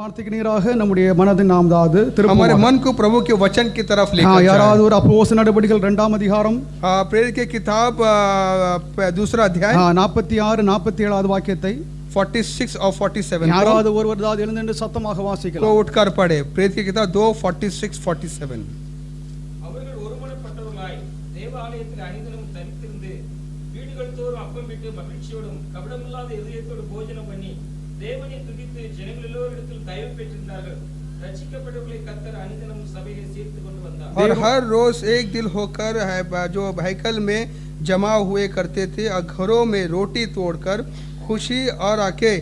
வார்த்தைக்கு நேராக நம்முடைய மனதை நாம் தாது हमारे मन को प्रभु के वचन की तरफ लेकर जाएं। யாராவது ஒரு அப்போஸ்தலர் நடபடிகள் 2ஆம் அதிகாரம் प्रेरित के किताब दूसरा अध्याय 46 47வது வாக்கியத்தை 46 और 47 யாராவது ஒருவர் தாது எழுந்து சத்தமாக வாசிக்கலாம்। को उठकर पढ़े। प्रेरित की किताब 2:46 47 அவர்கள் ஒருமனப்பட்டவர்களாய் தேவாலயத்தில் அணிதினம் தரித்திருந்து வீடுகள் தோறும் அப்பம் விட்டு மகிழ்ச்சியோடும் கபடமில்லாத இதயத்தோடு போஜனம் பண்ணி தேவனை துதித்து ஜனங்கள் எல்லோரிடத்தில் தயவு பெற்றிருந்தார்கள்। ரட்சிக்கப்பட்டவர்களை கர்த்தர் அணிதினம் சபையை சேர்த்து கொண்டு வந்தார்। और हर रोज एक दिल होकर जो हैकल में जमा हुए करते थे और घरों में रोटी तोड़कर खुशी और आके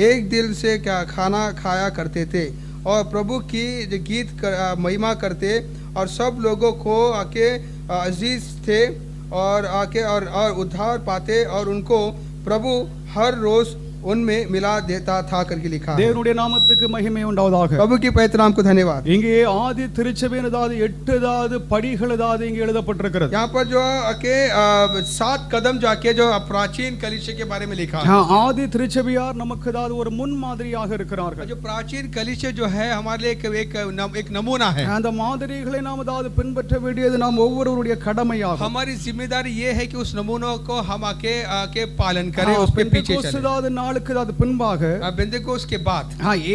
एक दिल से क्या खाना खाया करते थे और प्रभु की गीत महिमा करते और सब लोगों को आके अजीज थे और आके और उद्धार पाते और उनको प्रभु हर रोज उनमें मिला देता था करके लिखा है। தேவனுடைய நாமத்துக்கு மகிமை உண்டாவதாக। प्रभु की पवित्र नाम को धन्यवाद। இங்கே ஆதி திருச்சபையினதாவது 8வது படிகளதாவது இங்கே எழுதப்பட்டிருக்கிறது। यहाँ पर जो आके 7 कदम जो आके जो प्राचीन कलीसिया के बारे में लिखा है। ஆதி திருச்சபையார் நமக்கு அதாவது ஒரு முன்மாதிரியாக இருக்கிறார்கள்। जो प्राचीन कलीसिया जो है हमारे लिए एक नमूना है। அந்த மாதிரிகளை நாம் அதாவது பின்பற்ற வேண்டியது நாம் ஒவ்வொருவருடைய கடமையாகும்। हमारी जिम्मेदारी ये है कि उस नमूनों को हम आके पालन करें, उसके पीछे चलें। நாளுக்கு அது பின்பாக पेंतेकोस्त के बाद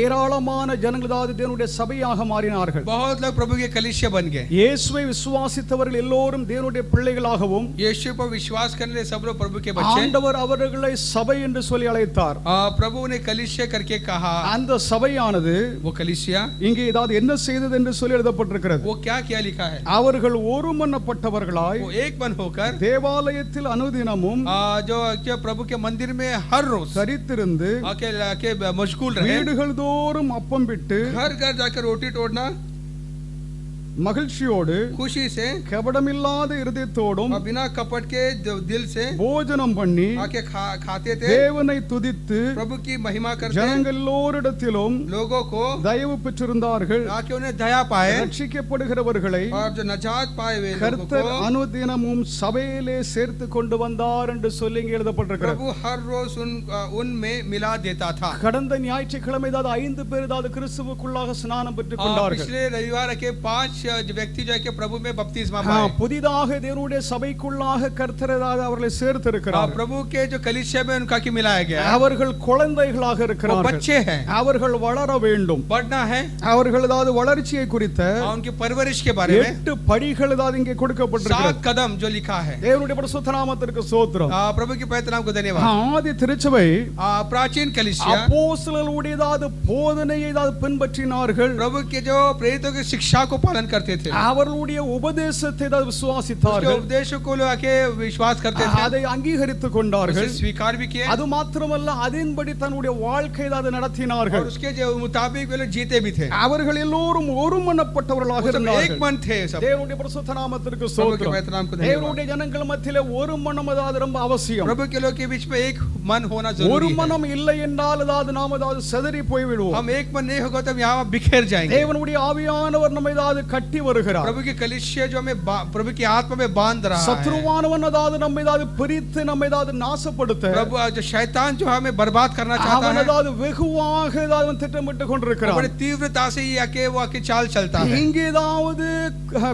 ஏராளமான ஜனங்கள் அதாவது தேவனுடைய சபையாக மாறினார்கள்। बहुत लोग प्रभु के कलीसिया बन गए। இயேசுவை விசுவாசித்தவர்கள் எல்லோரும் தேவனுடைய பிள்ளைகளாகவும் यीशु पर विश्वास करने वाले सब लोग प्रभु के बच्चे। ஆண்டவர் அவர்களை சபை என்று சொல்லி அழைத்தார்। प्रभु ने कलीसिया करके कहा। அந்த சபையானது वो कलीसिया இங்கே ஏதாவது என்ன செய்தது என்று சொல்லி எழுதப்பட்டிருக்கிறது। वो क्या क्या लिखा है? அவர்கள் ஒருமனப்பட்டவர்களாய் वो एक मन होकर தேவாலயத்தில் அனுதினமும் जो प्रभु के मंदिर में हर रोज சரித்திருந்து आके मशगूल रहे। வீடுகள் தோறும் அப்பம் விட்டு घर घर जाकर रोटी तोड़ना மகிழ்ச்சியோடு खुशी से கபடமில்லாத இருதயத்தோடும் बिना कपट के दिल से போஜனம் பண்ணி आके खाते थे। தேவனை துதித்து प्रभु की महिमा करते ஜனங்கள் எல்லோரிடத்திலும் लोगों को தயவு பெற்றிருந்தார்கள்। आके उन्हें दया पाए ரட்சிக்கப்படுகிறவர்களை और जो नजात पाए हुए लोगों கர்த்தர் को அனுதினமும் சபையிலே சேர்த்து கொண்டு வந்தார் என்று சொல்லி இங்கே எழுதப்பட்டிருக்கிறது। प्रभु हर रोज उनमें मिला देता था। கடந்த ஞாயிற்றுக்கிழமை ஏதாவது 5 பேர் ஏதாவது கிறிஸ்துவுக்குள்ளாக ஸ்நானம் பெற்றுக் கொண்டார்கள்। पिछले रविवार के 5 व्यक्ति जो है कि प्रभु में बपतिस्मा पाए। புதிதாக தேவனுடைய சபைக்குள்ளாக கர்த்தர் ஏதாவது அவர்களை சேர்த்து இருக்கிறார்। प्रभु के जो कलीसिया में उनका की मिलाया गया। அவர்கள் குழந்தைகளாக இருக்கிறார்கள்। बच्चे हैं, அவர்கள் வளர வேண்டும், बढ़ना है। அவர்கள் ஏதாவது வளர்ச்சியை குறித்த उनकी परवरिश के बारे में 8 படிகள் ஏதாவது இங்கே கொடுக்கப்பட்டிருக்கிறது। 7 कदम जो लिखा है। தேவனுடைய பரிசுத்த நாமத்திற்கு ஸ்தோத்திரம்। प्रभु के पवित्र नाम को धन्यवाद। ஆதி திருச்சபை प्राचीन कलीसिया அப்போஸ்தலர்களுடைய ஏதாவது போதனையை ஏதாவது பின்பற்றினார்கள்। प्रभु के जो प्रेरितों की शिक्षा को पालन करते थे। அவர்களுடைய உபதேசத்தை ஏதாவது விசுவாசித்தார்கள்। उपदेशों को आके विश्वास करते थे, அதை அங்கீகரித்துக் கொண்டார்கள்। स्वीकार भी किए அது மாத்திரமல்ல அதன்படி தன்னுடைய வாழ்க்கையை ஏதாவது நடத்தினார்கள்। और उसके जो मुताबिक वे लोग जीते भी थे। அவர்கள் எல்லோரும் ஒருமனப்பட்டவர்களாக இருந்தார்கள்। एक मन थे सब। தேவனுடைய பரிசுத்த நாமத்திற்கு प्रभु के ஸ்தோத்திரம்। पवित्र नाम को धन्यवाद। தேவனுடைய ஜனங்கள் மத்தியிலே ஒரு மனம் ஏதாவது ரொம்ப அவசியம்। प्रभु के लोग के बीच में एक मन होना ஒரு जरूरी है। மனம் இல்லை என்றால் ஏதாவது நாம் ஏதாவது சிதறி போய் விடுவோம்। हम एक मन नहीं होगा तो हम यहाँ बिखेर जाएंगे। தேவனுடைய ஆவியானவர் நம்மை ஏதாவது கட்டி வருகிறார்। प्रभु की कलीसिया जो हमें प्रभु की आत्मा में बांध रहा है। சத்ருவானவன் ஏதாவது நம்மை ஏதாவது பிரித்து நம்மை ஏதாவது நாசப்படுத்த प्रभु जो शैतान जो हमें बर्बाद करना चाहता அவன் है, ஏதாவது வெகுவாக ஏதாவது திட்டமிட்டு கொண்டிருக்கிறான்। बड़ी तीव्रता से ये आके वो आके चाल चलता है। இங்கே ஏதாவது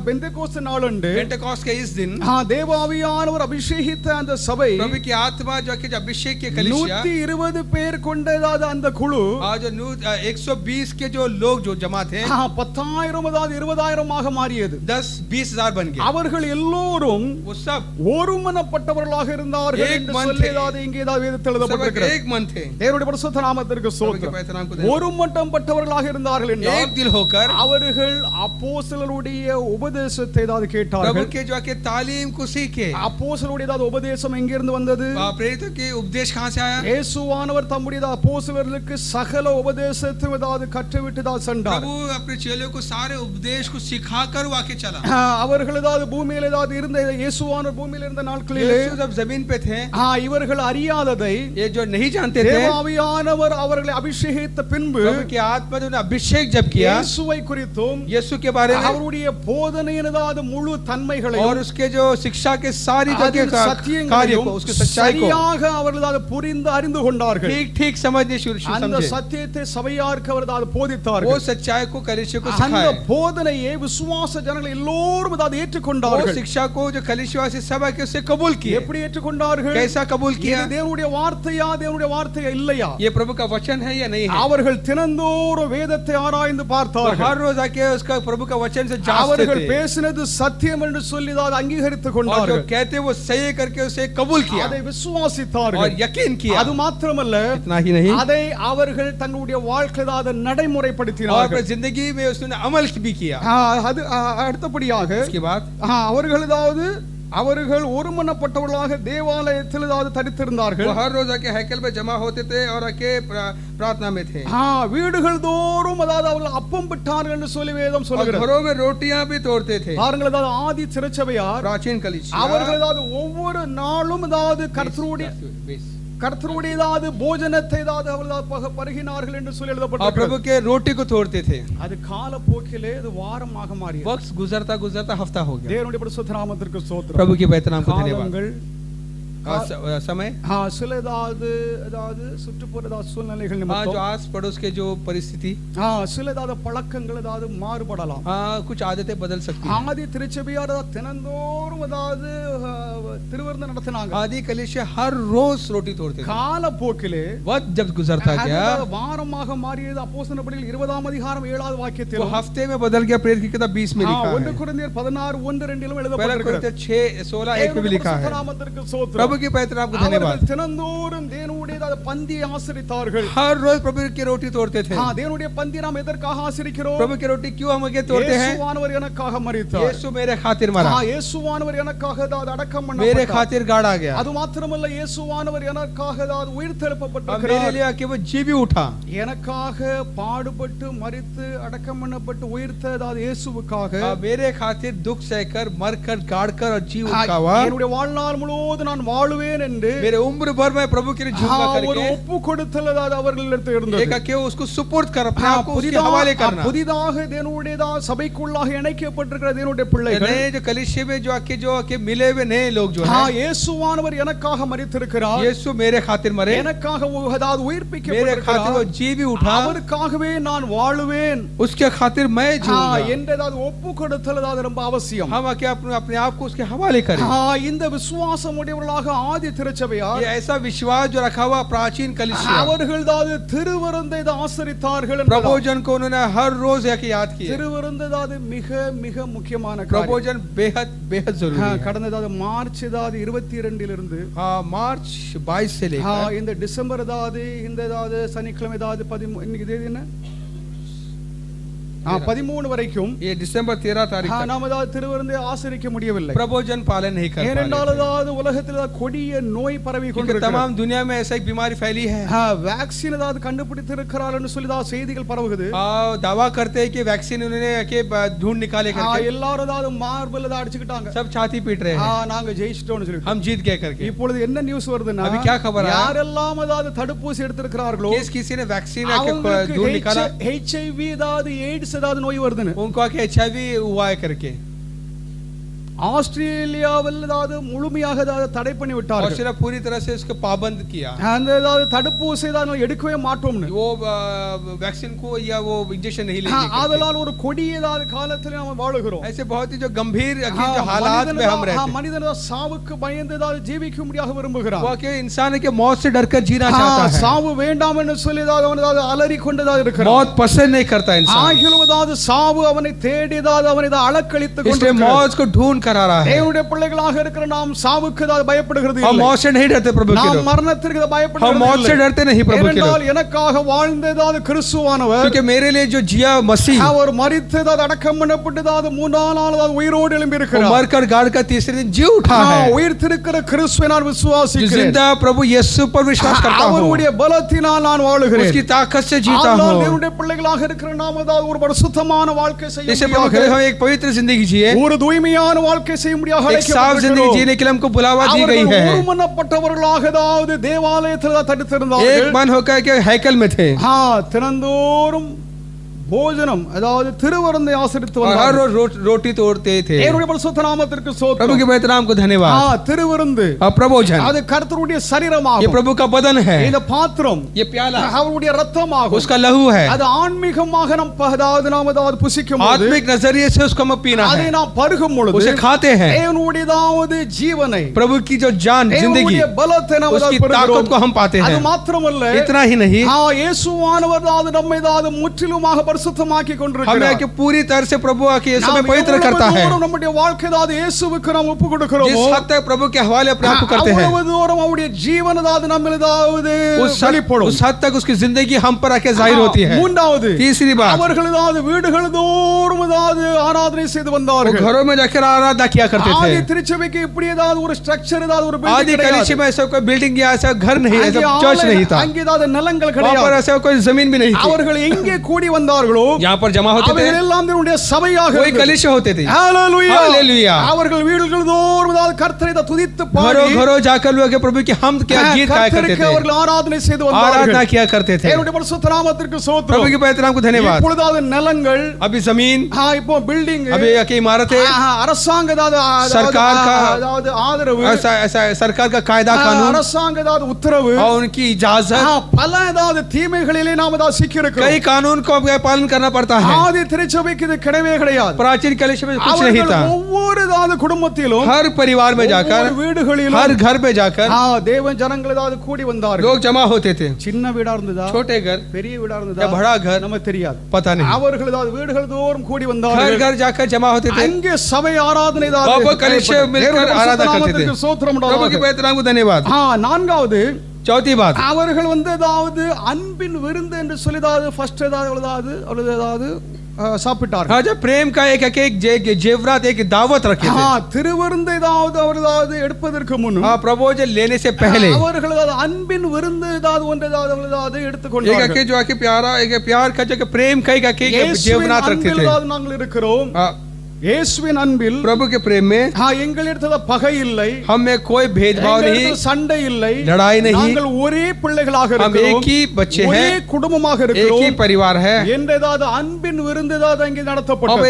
பெந்தெகோஸ்து நாளன்று पेंटेकोस्ट के इस दिन தேவ ஆவியானவர் அபிஷேகித்த அந்த சபை प्रभु की आत्मा जो कि अभिषेक के कलीसिया 120 பேர் கொண்ட ஏதாவது அந்த குழு आज 120 के जो लोग जो जमा थे 10,000 அதாவது 20,000 ஆக மாறியது। 10-20 हजार बन गए। அவர்கள் எல்லோரும் वो सब ஒருமனப்பட்டவர்களாக இருந்தார்கள் என்று சொல்லி ஏதாவது இங்கே ஏதாவது வேதத்தில் எழுதப்பட்டிருக்கிறது। एक मन थे। தேவனுடைய பரிசுத்த நாமத்திற்கு ஸ்தோத்திரம்। ஒருமனப்பட்டவர்களாக இருந்தார்கள் என்றால் एक दिल होकर அவர்கள் அப்போஸ்தலருடைய உபதேசத்தை ஏதாவது கேட்டார்கள்। प्रभु के जो आके तालीम को सीखे। அப்போஸ்தலருடைய ஏதாவது உபதேசம் எங்க இருந்து வந்தது? प्रेरितों के उपदेश कहां से आया? இயேசுவானவர் தம்முடைய அப்போஸ்தலர்களுக்கு சகல உபதேசத்தையும் ஏதாவது கற்றுவிட்டு தான் சென்றார்। प्रभु अपने चेलों को सारे उपदेश को सिखाकर वाके चला। அவர்கள் ஏதாவது பூமியில ஏதாவது இருந்த இயேசுவானவர் பூமியில இருந்த நாட்களிலே यीशु जब जमीन पे थे, இவர்கள் அறியாததை ये जो नहीं जानते थे, தேவ ஆவியானவர் அவர்களை அபிஷேகித்த பின்பு प्रभु की आत्मा ने अभिषेक जब किया இயேசுவை குறித்தும் यीशु के बारे में, அவருடைய போதனையினதாது முழு और தன்மைகளையும் उसके जो शिक्षा के सारी அதில் जगह कार्य சத்தியங்களையும் को, उसके सच्चाई को சரியாக அவர்கள் அதை புரிந்து அறிந்து கொண்டார்கள். ठीक ठीक समझने शुरू அந்த समझे। சத்தியத்தை சபையாருக்கு அவர்கள் அதை वो போதித்தார்கள். सच्चाई को कलीसिया को அந்த सिखाए। போதனையை விசுவாச ஜனங்கள் எல்லோரும் அதை वो ஏற்றுக்கொண்டார்கள். शिक्षा को जो कलीसियावासी सब है कि उसे कबूल किए। எப்படி ஏற்றுக்கொண்டார்கள்? कैसा कबूल இது किया? தேவனுடைய வார்த்தையா தேவனுடைய வார்த்தையா இல்லையா? ये प्रभु का वचन है या नहीं है? அவர்கள் தினந்தோறும் வேதத்தை ஆராய்ந்து तो பார்த்தார்கள். हर रोज आके उसका प्रभु का वचन से जांचते அவர்கள் थे பேசினது சத்தியம் என்று சொல்லி அதை அங்கீகரித்துக் और जो கொண்டார்கள். कहते वो सही करके उसे कबूल किया அதை और விசுவாசித்தார்கள். यकीन किया। அது மாத்திரமல்ல, इतना ही नहीं அதை அவர்கள் தங்களுடைய வாழ்க்கையில் அதை और நடைமுறைப்படுத்தினார்கள். अपनी जिंदगी में उसने अमल भी किया। அது அடுத்தபடியாக उसके बाद அவர்கள் அவர்கள் ஒருமனப்பட்டவர்களாக தேவாலயத்தில் தரித்திருந்தார்கள். वो हर रोज आके हैकल में जमा होते थे और आके प्रार्थना में थे। வீடுகள் தோறும் அவர்கள் அப்பம் விட்டார்கள் என்று சொல்லி வேதம் और சொல்கிறது. घरों में रोटियां भी तोड़ते थे। பாருங்கள், ஆதி திருச்சபையார் प्राचीन कलीसिया அவர்கள் ஒவ்வொரு நாளும் கர்த்தருடைய போஜனத்தை அவர்கள் பருகினார்கள் என்று சொல்லி और எழுதப்பட்டிருக்கிறது. प्रभु के रोटी को तोड़ते थे। அது காலப்போக்கிலே அது வாரமாக மாறியது. वक्त गुजरता गुजरता हफ्ता हो गया। தேவனுடைய பரிசுத்த நாமத்திற்கு ஸ்தோத்திரம். प्रभु के पवित्र नाम को धन्यवाद। காலங்கள் समय சில சுற்றுப்புற சூழ்நிலைகள் जो நிமித்தம் आस पड़ोस के जो परिस्थिति சில பழக்கங்கள் மாறுபடலாம். कुछ आदतें बदल सकती हैं। ஆதி திருச்சபையார் தினந்தோறும் திருவிருந்து நடத்தினாங்க. आदि कलीसिया हर रोज रोटी तोड़ते थे। காலப்போக்கிலே वक्त जब गुजरता गया வாரமாக மாறியது. அப்போஸ்தலர் நடபடிகள் 20ஆம் அதிகாரம் 7வது वो வாக்கியத்தில் हफ्ते में बदल गया। प्रेरित की किताब 20 में लिखा 1 है। கொரிந்தியர் 16:1-2 पहला எழுதப்பட்டிருக்கிறது. कोरिन्थियर 6:16-1 में भी लिखा है। நாமத்திற்கு ஸ்தோத்திரம். प्रभु के पवित्र नाम को धन्यवाद। அவர்கள் தினந்தோறும் தேவனுடைய பந்தியை ஆசரித்தார்கள். हर रोज प्रभु की रोटी तोड़ते थे। தேவனுடைய பந்தி நாம் எதற்காக ஆசரிக்கிறோம்? प्रभु की रोटी क्यों हम आगे तोड़ते हैं? இயேசுவானவர் எனக்காக மரித்தார். यीशु मेरे खातिर मरा। இயேசுவானவர் எனக்காக அடக்கம் मेरे பண்ணப்பட்டார். खातिर गाड़ा गया। அது மாத்திரமல்ல, இயேசுவானவர் எனக்காக உயிர் और मेरे தெழுப்பப்பட்டிருக்கிறார். लिए आके वो जी भी उठा। எனக்காக பாடுபட்டு மரித்து அடக்கம் பண்ணப்பட்டு உயிர்த்த இயேசுவுக்காக मेरे खातिर दुख सहकर मरकर गाड़कर और जी उठा हुआ। என்னுடைய வாழ்நாள் முழுவதும் நான் வாழுவேன் என்று मेरे उम्र भर में प्रभु के लिए जीऊंगा ஒரு करके ஒப்பு கொடுத்தல் அவர்களிடத்தில் இருந்தது. एक आके उसको सुपुर्द कर अपने आप को उसके हवाले करना। புதிதாக தேவனுடைய சபைக்குள்ளாக இணைக்கப்பட்டிருக்கிற தேவனுடைய பிள்ளைகள், नए जो कलीसिया में जो आके मिले हुए नए लोग जो हैं, இயேசுவானவர் எனக்காக மரித்திருக்கிறார். यीशु मेरे खातिर मरे। எனக்காக मेरे खातिर वो உயிர்ப்பிக்கப்பட்டிருக்கிறார். जी भी उठा। அவருக்காகவே நான் வாழுவேன் उसके खातिर मैं जीऊंगा। என்றதாவது ஒப்பு கொடுத்தல் ரொம்ப அவசியம். हम आके अपने आप को उसके हवाले करें। இந்த விசுவாசம் உடையவர்களாக ஆதி திருச்சபையார் ये ऐसा विश्वास जो रखा हुआ प्राचीन कलीसिया, அவர்கள் திருவிருந்தை ஆசரித்தார்கள். प्रभोजन को उन्होंने हर रोज आके याद किया। திருவிருந்து மிக மிக முக்கியமான காரியம். प्रभोजन बेहद बेहद जरूरी है। கடந்த மார்ச் 22 இருந்து मार्च 22 से लेकर இந்த டிசம்பர் இந்த சனிக்கிழமை 13 இன்னைக்கு தேதி என்ன 13 வரைக்கும் ये दिसंबर 13 तारीख तक நாம் திருவிருந்தை ஆசரிக்க முடியவில்லை. प्रभोजन पालन नहीं कर पा ஏனென்றால் रहे உலகத்தில் கொடிய நோய் பரவி थे। கொண்டிருக்கிறது. तमाम दुनिया में ऐसा एक बीमारी फैली है। வேக்சின் கண்டுபிடித்திருக்கிறார் என்று சொல்லி செய்திகள் பரவுகிறது. दावा करते हैं कि वैक्सीन उन्होंने के ढूंढ निकाले करके எல்லாரும் மார்பல் அடிச்சுக்கிட்டாங்க. सब छाती पीट रहे हैं। நாங்க ஜெயிச்சிட்டோம்னு சொல்லி हम जीत गए करके। இப்பொழுது என்ன நியூஸ் வருதுன்னா, अभी क्या खबर है? யாரெல்லாம் தடுப்பூசி எடுத்திருக்கிறார்களோ किसी ने वैक्सीन அவங்களுக்கு ढूंढ निकाला, HIV एड्स नोய் வருதுன்னு उनको आके HIV हुआ है करके ஆஸ்திரேலியாவில் முழுமையாக தடை பண்ணி விட்டார்கள். ऑस्ट्रेलिया पूरी तरह से इसको पाबंद किया। அந்த தடுப்பூசி எடுக்கவே மாட்டோம்னு, वो वैक्सीन को या वो इंजेक्शन नहीं लेंगे। ஆதலால் ஒரு கொடிய காலத்தில் நாம் வாழுகிறோம். ऐसे बहुत ही जो गंभीर हालात में हम रहते हैं। மனிதன் சாவுக்கு பயந்து ஜீவிக்க முடியாத விரும்புகிறான். वो के इंसान के मौत से डरकर जीना चाहता है। சாவு வேண்டாம் என்று சொல்லி அலறி கொண்டதா இருக்கிறான். मौत पसंद नहीं करता इंसान। ஆகிலும் சாவு அவனை தேடியதால் அவனை அலக்களித்து इसलिए मौत को ढूंढ कर आ रहा है। தேவனுடைய பிள்ளைகளாக இருக்கிற நாம் சாவுக்கு பயப்படுகிறது இல்லை. हम मौत से नहीं डरते प्रभु की। நாம் மரணத்திற்கு பயப்படுகிறது हम मौत से डरते नहीं प्रभु की। ஏனென்றால் எனக்காக வாழ்ந்ததாது கிறிஸ்துவானவர், क्योंकि मेरे लिए जो जिया मसीह, அவர் மரித்ததாது அடக்கம் பண்ணப்பட்டதாது மூன்றாம் நாள் உயிரோடு எழும்பி இருக்கிறார். मरकर गाड़ कर तीसरे दिन जी उठा है। உயிர்த்திருக்கிற கிறிஸ்துவை நான் விசுவாசிக்கிறேன். जिंदा प्रभु यीशु पर विश्वास करता हूं। அவருடைய பலத்தினால் நான் வாழுகிறேன். उसकी ताकत से जीता हूं। தேவனுடைய பிள்ளைகளாக இருக்கிற நாம் ஒரு பரிசுத்தமான வாழ்க்கை செய்ய इसे प्रभु के हम एक पवित्र जिंदगी जिए, ஒரு தூய்மையான வாழ்க்கை செய்ய முடியாக एक साफ जिंदगी जीने के लिए हमको बुलावा दी गई है। ஒருமனப்பட்டவர்களாக தேவாலயத்தில் தடுத்திருந்தார்கள். एक मन होकर के हैकल में थे। தினந்தோறும் போஜனம் அதாவது திருவருந்தை ஆசரித்து और हर வந்தார்கள். रोज रोटी तोड़ते थे। தேவனுடைய பரிசுத்த நாமத்திற்கு प्रभु ஸ்தோத்திரம். के पवित्र नाम को धन्यवाद। திருவிருந்து और प्रभोजन அது கர்த்தருடைய ये சரீரமாகும். प्रभु का बदन है, இந்த பாத்திரம் ये प्याला அவருடைய ரத்தமாகும். उसका लहू है। அது ஆன்மீகமாக நாம் அதாவது புசிக்கும் போது आत्मिक नजरिए से उसको हमें पीना அதை है, நாம் பருகும் பொழுது उसे खाते हैं। தேவனுடையதாவது ஜீவனை प्रभु की जो जान जिंदगी தேவனுடைய பலத்தை நாம் उसकी பருகிறோம். ताकत को हम पाते அது हैं। மாத்திரமல்ல इतना ही नहीं, இயேசுவானவர் நம்மை முற்றிலுமாக பரிசுத்தமாக்கி हमें கொண்டிருக்கிறார். कि पूरी तरह से प्रभु आके यीशु में நாம் पवित्र करता है। எவ்வளவு தூரம் நம்முடைய வாழ்க்கை இயேசுவுக்கு நாம் ஒப்பு கொடுக்கிறோமோ जिस हद तक प्रभु के हवाले अपने आप को करते हैं, அவ்வளவு தூரம் அவருடைய ஜீவன் நம்மிலதாவது வெளிப்படும். उस हद तक उसकी जिंदगी हम पर आके जाहिर होती है। மூன்றாவது तीसरी बात, அவர்கள் வீடுகள் தோறும் ஆராதனை செய்து वो வந்தார்கள். घरों में जाकर आराधना किया करते ஆதி थे। திருச்சபைக்கு இப்படி ஒரு ஸ்ட்ரக்சர் ஒரு आदि कलीसिया में ऐसा कोई बिल्डिंग या ऐसा घर नहीं, ऐसा चर्च नहीं था, அங்கே நிலங்கள் वहाँ पर கிடையாது. ऐसा कोई जमीन भी नहीं थी। அவர்கள் எங்கே கூடி வந்தார்களோ यहाँ पर जमा होते थे, அவர்கள் எல்லாம் தேவனுடைய சபையாக वही இருந்தது. कलीसिया होते थे। ஹalleluya. हालेलुया। அவர்கள் வீடுகள் தோறும் கர்த்தரை துதித்து பாடி घरों घरों जाकर लोग प्रभु की हमद के गीत गाया करते கர்த்தருக்கு थे, அவர்கள் ஆராதனை செய்து आराधना வந்தார்கள். किया करते थे। தேவனுடைய பரிசுத்த நாமத்திற்கு प्रभु ஸ்தோத்திரம். के पवित्र नाम को धन्यवाद। இப்பொழுது நிலங்கள் अभी जमीन, இப்போ பில்டிங் अभी की इमारतें, அரசாங்க सरकार का- ஆதரவு सरकार का कायदा कानून அரசாங்க உத்தரவு और उनकी इजाजत, பல தீமைகளிலே நாம் சிக்கி कई இருக்கிறோம். कानून को पालन करना पड़ता है। ஆதி திருச்சபைக்கு இது கிடையவே கிடையாது. प्राचीन कलीसिया में कुछ नहीं था। அவர்கள் ஒவ்வொரு குடும்பத்திலும் हर परिवार में जाकर, ஒவ்வொரு வீடுகளிலும் हर घर में जाकर தேவன் ஜனங்கள் கூடி வந்தார்கள். लोग जमा होते थे। சின்ன வீடா இருந்ததா छोटे घर பெரிய வீடா या இருந்ததா बड़ा घर நமக்கு தெரியாது. पता नहीं, அவர்கள் வீடுகள் தோறும் கூடி घर வந்தார்கள். घर जाकर जमा होते थे। அங்கே சபை ஆராதனை बाबा कलीसिया मिलकर आराधना करते थे। प्रभु के पवित्र नाम को धन्यवाद। நான்காவது चौथी बात, அவர்கள் அன்பின் விருந்து என்று சொல்லி ஃபர்ஸ்ட் சாப்பிட்டார்கள். हाँ, जब प्रेम का एक जेवरात, एक दावत रखे थे। திருவிருந்து எடுப்பதற்கு முன் हाँ, प्रभोजन लेने से पहले அவர்கள் அன்பின் விருந்து ஒன்று एक எடுத்துக்கொண்டார்கள். जो आके प्यारा, एक प्यार का जो प्रेम का एक இயேசுவின் जेवरात रखते அன்பில் थे। நாங்கள் இருக்கிறோம். हाँ, இயேசுவின் அன்பில் प्रभु के प्रेम में எங்களிடத்துல பகை இல்லை, हम में कोई भेदभाव नहीं, எங்களிடத்தில் சண்டை இல்லை, लड़ाई नहीं, நாங்கள் ஒரே பிள்ளைகளாக हम இருக்கிறோம், एक ही बच्चे ஒரே हैं, குடும்பமாக एक ही இருக்கிறோம் परिवार है। என்றதாவது அன்பின் விருந்து அங்கே अब நடத்தப்பட்டது.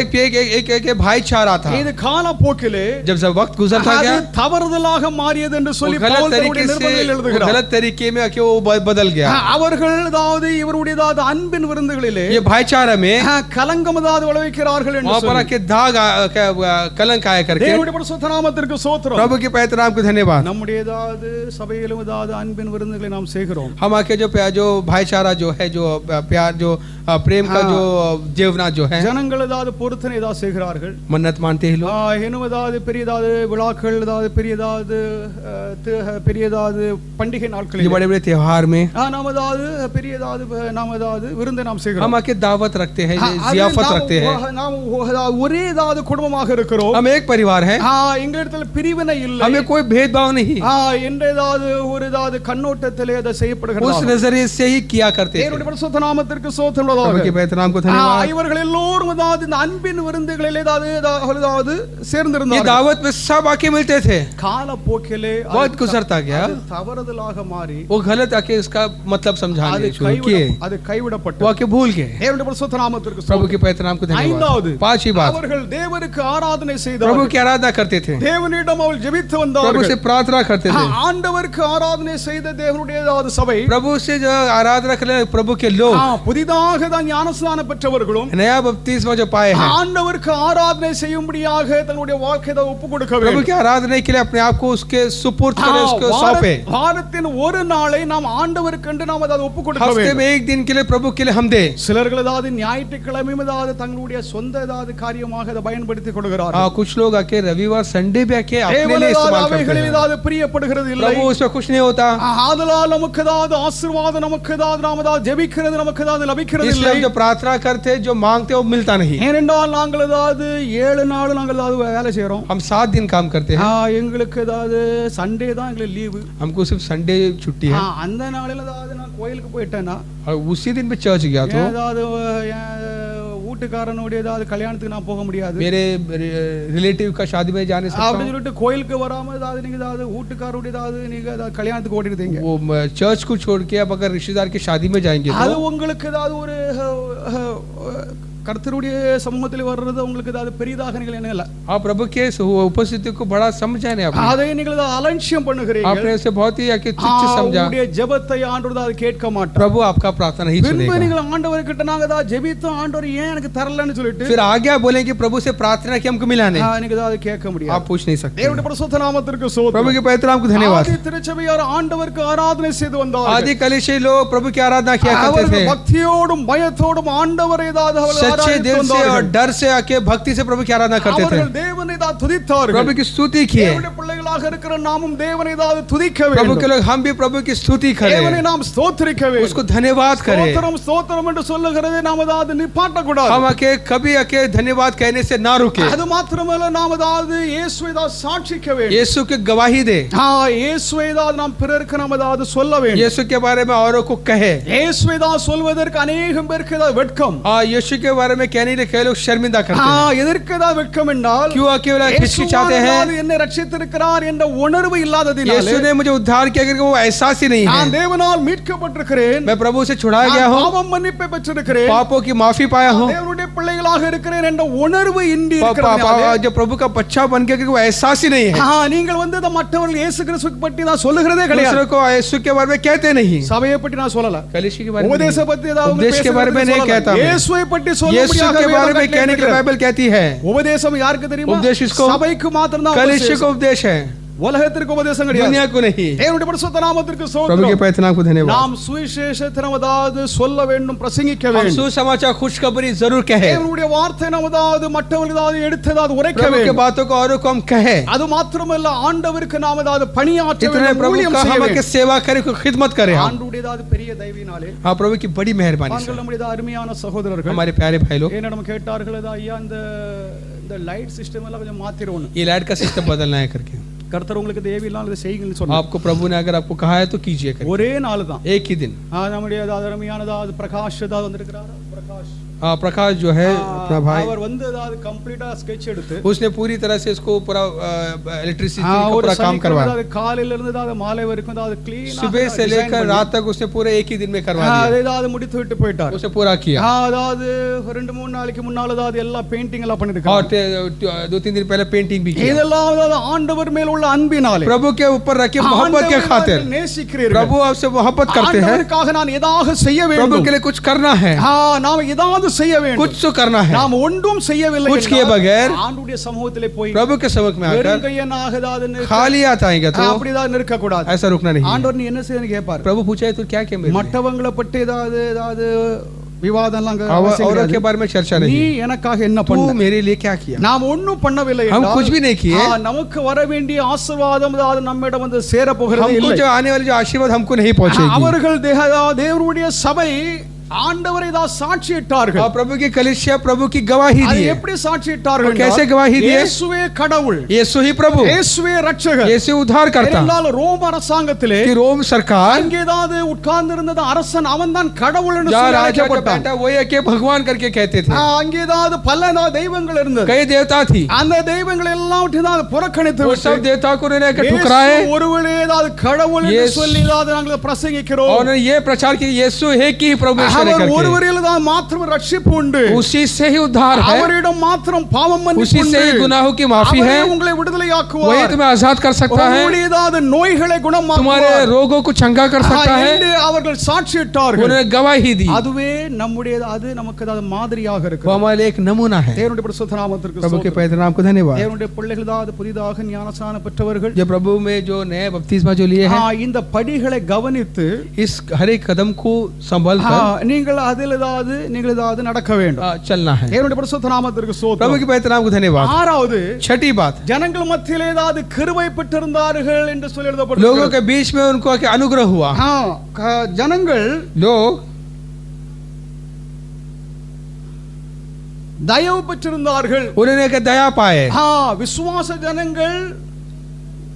एक भाईचारा था। இது காலப்போக்கிலே जब वक्त गुजरता அது गया, தவறுதலாக மாறியது என்று वो சொல்லி गलत பவுல் तरीके தன்னுடைய से, நிருபங்களில் वो எழுதுகிறார். गलत तरीके में आके वो बदल गया। அவர்கள் இவருடைய அன்பின் விருந்துகளிலே ये भाईचारा में கலங்கம் விளைவிக்கிறார்கள் என்று वहाँ पर சொல்லி. आके दाग कलंक आया करके। தேவனுடைய பரிசுத்த நாமத்திற்கு ஸ்தோத்திரம். प्रभु के पवित्र नाम को धन्यवाद। நம்முடைய சபையிலும் அன்பின் விருந்துகளை நாம் செய்கிறோம். हम आके जो भाईचारा जो है, जो प्यार, जो प्रेम का जो जेवना जो है, ஜனங்கள் பொருத்தனை செய்கிறார்கள். मन्नत मानते हैं लोग। இன்னும் பெரியதாவது விழாக்கள் பெரியதாவது பண்டிகை ये நாட்களில் बड़े बड़े त्योहार में நாம் பெரியதாவது நாம் விருந்தை நாம் हम செய்கிறோம். आके दावत रखते हैं, அது जियाफत நாம் रखते हैं। நாம் ஒரே குடும்பமாக இருக்கிறோம். हम एक परिवार है, எங்களிடத்தில் பிரிவினை இல்லை. हमें कोई भेदभाव नहीं, என்றதாவது ஒரு கண்ணோட்டத்திலே அதை उस செய்யப்படுகிறது. नजरिए से ही किया करते थे। தேவனுடைய பரிசுத்த நாமத்திற்கு ஸ்தோத்திரம் प्रभु உண்டாவதாக. के पवित्र नाम को धन्यवाद। இவர்கள் எல்லோரும் இந்த அன்பின் விருந்துகளில் ये சேர்ந்திருந்தார்கள். दावत में सब आके मिलते थे। காலப்போக்கிலே बहुत गुजरता गया, அது தவறுதலாக மாறி वो गलत आके इसका मतलब அது समझाने शुरू किए, அது கைவிடப்பட்டது. वो आके भूल गए। தேவனுடைய பரிசுத்த நாமத்திற்கு प्रभु के ஸ்தோத்திரம். पवित्र नाम को धन्यवाद। ஐந்தாவது, पांचवी बात, அவர்கள் தேவனுக்கு ஆராதனை प्रभु செய்தார்கள். की आराधना करते थे, தேவனிடம் அவர்கள் ஜெபித்து प्रभु வந்தார்கள். से प्रार्थना करते थे। ஆண்டவருக்கு ஆராதனை செய்த தேவனுடைய சபை प्रभु से जो आराधना कर प्रभु के लोग, புதிதாக தான் ஞானஸ்நானம் பெற்றவர்களும் नया बपतिस्मा जो पाए हैं, ஆண்டவருக்கு ஆராதனை செய்யும்படியாக தன்னுடைய வாழ்க்கையை ஒப்புக் கொடுக்க प्रभु வேண்டும். की आराधना के लिए अपने आप को उसके सुपुर्द करें, उसको सौंपे। வாரத்தின் ஒரு நாளை நாம் ஆண்டவருக்கு என்று நாம் அதை ஒப்புக் கொடுக்க हफ्ते வேண்டும். में एक दिन के लिए प्रभु के लिए हम दे। சிலர்கள் ஞாயிற்றுக்கிழமை தங்களுடைய சொந்த காரியமாக அதை பயன்படுத்திக் கொள்கிறார்கள். कुछ लोग आके रविवार संडे भी आके अपने लिए इस्तेमाल करते हैं। பிரியப்படுகிறது இல்லை. प्रभु उसमें खुश नहीं होता, ஆதலால் நமக்கு ஆசீர்வாதம் நமக்கு நாம் ஜெபிக்கிறது நமக்கு லபிக்கிறது इसलिए இல்லை. हम जो प्रार्थना करते हैं, जो मांगते हैं, वो मिलता नहीं। ஏனென்றால் நாங்கள் 7 நாள் நாங்கள் வேலை செய்றோம். हम 7 दिन काम करते हैं, எங்களுக்கு சண்டே தான் எங்களுக்கு லீவு. हमको सिर्फ संडे छुट्टी है। அந்த நாளில நான் கோயிலுக்கு போயிட்டேன்னா, और उसी दिन पे चर्च गया तो ஏதாவது வீட்டுக்காரனுடைய ஏதாவது கல்யாணத்துக்கு நான் போக முடியாது मेरे रिलेटिव का शादी में जाने सकता அப்படின்னு हूँ। சொல்லிட்டு கோயிலுக்கு வராம ஏதாவது நீங்க ஏதாவது வீட்டுக்காரனுடைய ஏதாவது நீங்க ஏதாவது கல்யாணத்துக்கு ஓடிடுதீங்க वो चर्च को छोड़ के अब अगर रिश्तेदार की शादी में जाएंगे அது तो உங்களுக்கு ஏதாவது ஒரு கர்த்தருடைய சமூகத்தில் வர்றது உங்களுக்கு ஏதாவது பெரிதாக நீங்கள் என்ன இல்ல आप प्रभु के उपस्थिति को बड़ा समझा नहीं आपने அதை நீங்கள் ஏதாவது அலட்சியம் பண்ணுகிறீங்க आपने उसे बहुत ही आके तुच्छ समझा। உங்களுடைய ஜெபத்தை ஆண்டவர் அதை கேட்க மாட்டார் प्रभु आपका प्रार्थना नहीं பின்பு सुनेगा। நீங்கள் ஆண்டவர் கிட்ட நாங்க ஏதாவது ஜெபித்தோம் ஆண்டவர் ஏன் எனக்கு தரலன்னு சொல்லிட்டு फिर आगे आप बोलेंगे प्रभु से प्रार्थना की हमको मिला नहीं, நீங்க ஏதாவது கேட்க आप முடியாது पूछ नहीं सकते। தேவனுடைய பரிசுத்த நாமத்திற்கு ஸ்தோத்திரம் प्रभु के पवित्र नाम को धन्यवाद। ஆதி திருச்சபையார் ஆண்டவருக்கு ஆராதனை செய்து வந்தார்கள் आदि कलीसिया लोग प्रभु की आराधना किया करते அவர்கள் थे, பக்தியோடும் பயத்தோடும் ஆண்டவரை ஏதாவது அவர்கள் सच्चे ஆராதித்து दिल से और வந்தார்கள் डर से आके भक्ति से प्रभु की आराधना करते थे, அவர்கள் தேவனை தான் துதித்தார்கள் प्रभु की स्तुति किए। தேவனுடைய பிள்ளைகளாக இருக்கிற நாமும் தேவனை தான் துதிக்க प्रभु के வேண்டும் लोग हम भी प्रभु की स्तुति தேவனை करें, நாம் ஸ்தோத்திரிக்க வேண்டும் उसको धन्यवाद करें। ஸ்தோத்திரம் ஸ்தோத்திரம் என்று சொல்லுகிறதை நாம் அதாவது நிப்பாட்ட கூடாது हम आके कभी आके धन्यवाद कहने से ना रुके, அது மாத்திரமல்ல நாம் அதாவது இயேசுவை தான் சாட்சிக்க வேண்டும் यीशु की गवाही दे, இயேசுவை தான் நாம் பிறருக்கு நாம் அதாவது சொல்ல வேண்டும் यीशु के बारे में औरों को कहे। இயேசுவை தான் சொல்வதற்கு अनेகம் பேருக்கு ஏதாவது வெட்கம் यीशु के बारे में कहने के कई लोग शर्मिंदा करते हैं। எதற்கு ஏதாவது வெட்கம் என்றால் क्यों केवल हिचकिचाते हैं? என்னை ரட்சித்திருக்கிறார் என்ற உணர்வு இல்லாததினாலே यीशु ने मुझे उद्धार किया करके वो एहसास ही नहीं நான் है, தேவனால் மீட்கப்பட்டிருக்கிறேன் मैं प्रभु से छुड़ाया गया நான் हूँ, பாவம் மன்னிப்பை பெற்றிருக்கிறேன் पापों की माफी पाया हूँ, தேவனுடைய பிள்ளைகளாக இருக்கிறேன் என்ற உணர்வு இன்றி இருக்கிறதுனாலே जो प्रभु का बच्चा बन के वो एहसास ही नहीं है, நீங்கள் வந்து இந்த மற்றவர்கள் இயேசு கிறிஸ்துவை பற்றி நான் சொல்லுகிறதே கிடையாது दूसरों को यीशु के बारे में कहते नहीं, சபையை பற்றி நான் சொல்லல कलीसिया के बारे में உபதேச नहीं, பற்றி ஏதாவது उपदेश के बारे में नहीं कहता मैं, இயேசுவை பற்றி यीशु के बारे में कहने के लिए बाइबल कहती है। உபதேசம் யாருக்கு தெரியுமா उपदेश किसको? சபைக்கு மாத்திரம் தான் कलीसिया को उपदेश है, உலகத்திற்கு உபதேசம் கிடையாது दुनिया को नहीं। தேவனுடைய பரிசுத்த நாமத்திற்கு प्रभु के ஸ்தோத்திரம் पवित्र नाम को धन्यवाद। நாம் சுவிசேஷத்தை நமதாவது சொல்ல வேண்டும் பிரசங்கிக்க हम வேண்டும் सुसमाचार खुशखबरी जरूर कहे, தேவனுடைய வார்த்தை நமதாவது மற்றவர்களுக்கு எடுத்ததாவது உரைக்க प्रभु की வேண்டும் बातों को औरों को हम कहे, அது மாத்திரமல்ல ஆண்டவருக்கு நாம் அதாவது பணியாற்ற इतने வேண்டும் प्रभु ஊழியம் का செய்ய हम வேண்டும் के सेवा करें, को खिदमत करें हम। ஆண்டவருடையதாவது பெரிய தயவினாலே हाँ, प्रभु की बड़ी मेहरबानी से தாங்கள் நம்முடைய அருமையான சகோதரர்கள் हमारे प्यारे भाई लोग, என்னிடம் கேட்டார்கள் ஐயா இந்த லைட் சிஸ்டம் எல்லாம் கொஞ்சம் மாத்திரணும் ये लाइट का सिस्टम बदलना है करके, கர்த்தர் உங்களுக்கு தேவையில்லாம் அதை செய்யுங்கன்னு சொன்னார் आपको प्रभु ने अगर आपको कहा है तो कीजिए करके। ஒரே நாள் தான் एक ही दिन நம்முடைய அருமையானதாவது பிரகாஷ் ஏதாவது வந்திருக்கிறாரா பிரகாஷ் प्रकाश जो है अपना भाई, அவர் வந்து ஏதாவது கம்ப்ளீட்டா ஸ்கெட்ச் எடுத்து उसने पूरी तरह से इसको पूरा इलेक्ट्रिसिटी का ஒரு पूरा काम करवाया, அதாவது காலையில இருந்து அதாவது மாலை வரைக்கும் அதாவது க்ளீன் सुबह से लेकर रात तक उसने पूरे एक ही दिन में करवा दिया, ஏதாவது முடித்து விட்டு போயிட்டார் उसे पूरा किया। அதாவது 2-3 நாளைக்கு முன்னால அதாவது எல்லா பெயிண்டிங் எல்லாம் और பண்ணிருக்காங்க 2-3 दिन पहले पेंटिंग भी किया, இதெல்லாம் அதாவது ஆண்டவர் மேல் உள்ள அன்பினாலே प्रभु के ऊपर रखे मोहब्बत के खातिर। நேசிக்கிறீர்கள் प्रभु आपसे मोहब्बत करते हैं, ஆண்டவருக்காக நான் ஏதாவது செய்ய प्रभु வேண்டும் के लिए कुछ करना है, நாம் ஏதாவது செய்ய வேண்டும் कुछ तो करना है, நாம் ஒன்றும் செய்யவில்லை कुछ किए बगैर ஆண்டவருடைய சமூகத்திலே போய் प्रभु के सबक में आकर வெறுங்கையனாக ஏதாவது खाली आता आएगा तो அப்படிதான் நிற்க கூடாது ऐसा रुकना नहीं है। ஆண்டவர் நீ என்ன செய்யன்னு கேட்பார் प्रभु पूछा है तो क्या क्या मेरे लिए? மற்றவங்களை பற்றி ஏதாவது விவாதம் எல்லாம் அங்க औरों அவசியம் के கிடையாது. बारे में चर्चा நீ नहीं, எனக்காக என்ன तू பண்ண मेरे लिए क्या किया? நாம் ஒண்ணும் பண்ணவில்லை हम என்றால், कुछ भी नहीं किए, நமக்கு வர வேண்டிய ஆசீர்வாதம் அதாவது நம்மிடம் வந்து சேர போகிறது हमको இல்லை जो आने वाली जो आशीर्वाद हमको नहीं पहुंचेगी। அவர்கள் தேவனுடைய சபை ஆண்டவரை தான் சாட்சியிட்டார்கள் और प्रभु की कलीसिया प्रभु की गवाही அது दी है। எப்படி சாட்சியிட்டார்கள் कैसे गवाही दी है? இயேசுவே கடவுள் यीशु ही प्रभु, இயேசுவே ரட்சகர் यीशु उद्धार करता। என்றால் ரோம் அரசாங்கத்திலே कि रोम सरकार அங்கே ஏதாவது உட்கார்ந்து இருந்தது அரசன் அவன்தான் கடவுள் என்று जहाँ சொல்லி राजा का அழைக்கப்பட்டான் बेटा वो है कि भगवान करके कहते थे, அங்கே ஏதாவது பல தெய்வங்கள் இருந்தது कई देवता थी, அந்த தெய்வங்கள் எல்லாம் ஏதாவது புறக்கணித்து वो விட்டு सब देवता को उन्होंने இயேசு ठुकराए ஒருவரே ஏதாவது கடவுள் என்று இயேசு- சொல்லி ஏதாவது நாங்கள் பிரசங்கிக்கிறோம் और उन्होंने ये प्रचार किया यीशु है कि प्रभु ईश्वर है அவர் करके। ஒருவரில் தான் மாத்திரம் ரட்சிப்பு உண்டு उसी से ही उद्धार है, அவரிடம் மாத்திரம் பாவம் மன்னிப்பு उसी से ही உண்டு गुनाहों की माफी அவரே है, உங்களை वही விடுதலையாக்குவார் तुम्हें आजाद कर सकता है, உங்களுடைய ஏதாவது நோய்களை तुम्हारे குணமாக்குவார் रोगों को चंगा कर सकता है। என்று அவர்கள் சாட்சியிட்டார்கள் उन्होंने गवाही दी, அதுவே நம்முடைய அது நமக்கு ஏதாவது மாதிரியாக वो இருக்கு हमारे लिए एक नमूना है। தேவனுடைய பரிசுத்த நாமத்திற்கு प्रभु के ஸ்தோத்திரம். पवित्र नाम को धन्यवाद। தேவனுடைய பிள்ளைகள் ஏதாவது புதிதாக ஞானஸ்நானம் பெற்றவர்கள் जो प्रभु में जो नए बपतिस्मा जो लिए हैं, இந்த படிகளை கவனித்து इस हर एक कदम को संभल कर நீங்கள் அதில் ஏதாவது நடக்க வேண்டும் चलना है। தேவனுடைய பரிசுத்த நாமத்திற்கு प्रभु ஸ்தோத்திரம். के पवित्र नाम को धन्यवाद। ஆறாவது छठी बात, ஜனங்கள் மத்தியிலே ஏதாவது கிருபை பெற்றிருந்தார்கள் என்று சொல்லி लोगों எழுதப்பட்டிருக்கிறது. के बीच में उनको आके अनुग्रह हुआ। ஜனங்கள் लोग தயவு பெற்றிருந்தார்கள் उन्होंने के दया पाए, விசுவாச ஜனங்கள்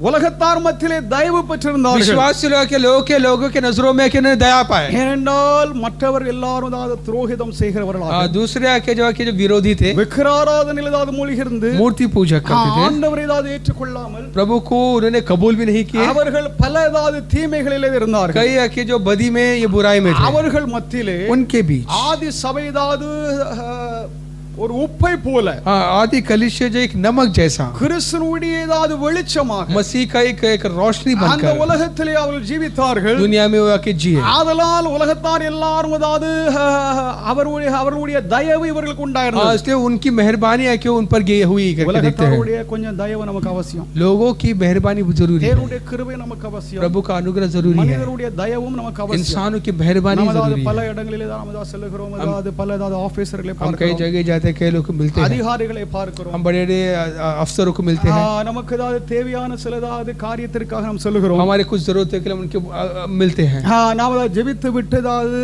உலகத்தார் மத்தியிலே தயவு பெற்றிருந்தார்கள். विश्वासी लोगों के नजरों में कि उन्होंने दया पाए. ஏனென்றால் மற்றவர் எல்லாரும் அதாவது துரோகிதம் செய்கிறவர்களாக, दूसरे के जो विरोधी थे, விக்கிராராதனையில் ஏதாவது மூழ்கியிருந்து मूर्ति पूजा करते थे, ஆண்டவரை ஏதாவது ஏற்றுக்கொள்ளாமல் प्रभु को उन्होंने कबूल भी नहीं किया. அவர்கள் பல ஏதாவது தீமைகளிலே இருந்தார்கள். कई के जो बदी में ये बुराई में थे, அவர்கள் மத்தியிலே उनके बीच ஆதி சபை ஏதாவது ஒரு உப்பை போல, आदि कलीसिया जो एक नमक जैसा, கிறிஸ்துவுடைய ஏதாவது வெளிச்சமாக मसीह का एक रोशनी அந்த बनकर உலகத்திலே அவர்கள் ஜீவித்தார்கள். दुनिया में वो आके जिए. ஆதலால் உலகத்தார் எல்லாரும் அதாவது அவர்களுடைய தயவு இவர்களுக்கு உண்டாயிருந்தது. इसलिए उनकी मेहरबानी है कि उन पर गई हुई करके देखते हैं. உலகத்தாருடைய கொஞ்சம் தயவு நமக்கு அவசியம். लोगों की मेहरबानी जरूरी है. தேவனுடைய கிருபை நமக்கு அவசியம். प्रभु का अनुग्रह जरूरी है. மனிதருடைய தயவும் நமக்கு அவசியம். इंसानों की मेहरबानी जरूरी है. பல இடங்களிலே நாம் அதாவது செல்லுகிறோம், அதாவது பல அதாவது ஆபீசர்களை हम कई பார்க்கிறோம், जगह जाते हैं, कई लोग को मिलते हैं, அதிகாரிகளை பார்க்கிறோம், हम बड़े बड़े अफसरों को मिलते हैं. நமக்கு ஏதாவது தேவையான சில ஏதாவது காரியத்திற்காக நாம் சொல்லுகிறோம், हमारे कुछ जरूरतों के लिए उनके मिलते हैं. நாம் அதாவது ஜெபித்து விட்டு அதாவது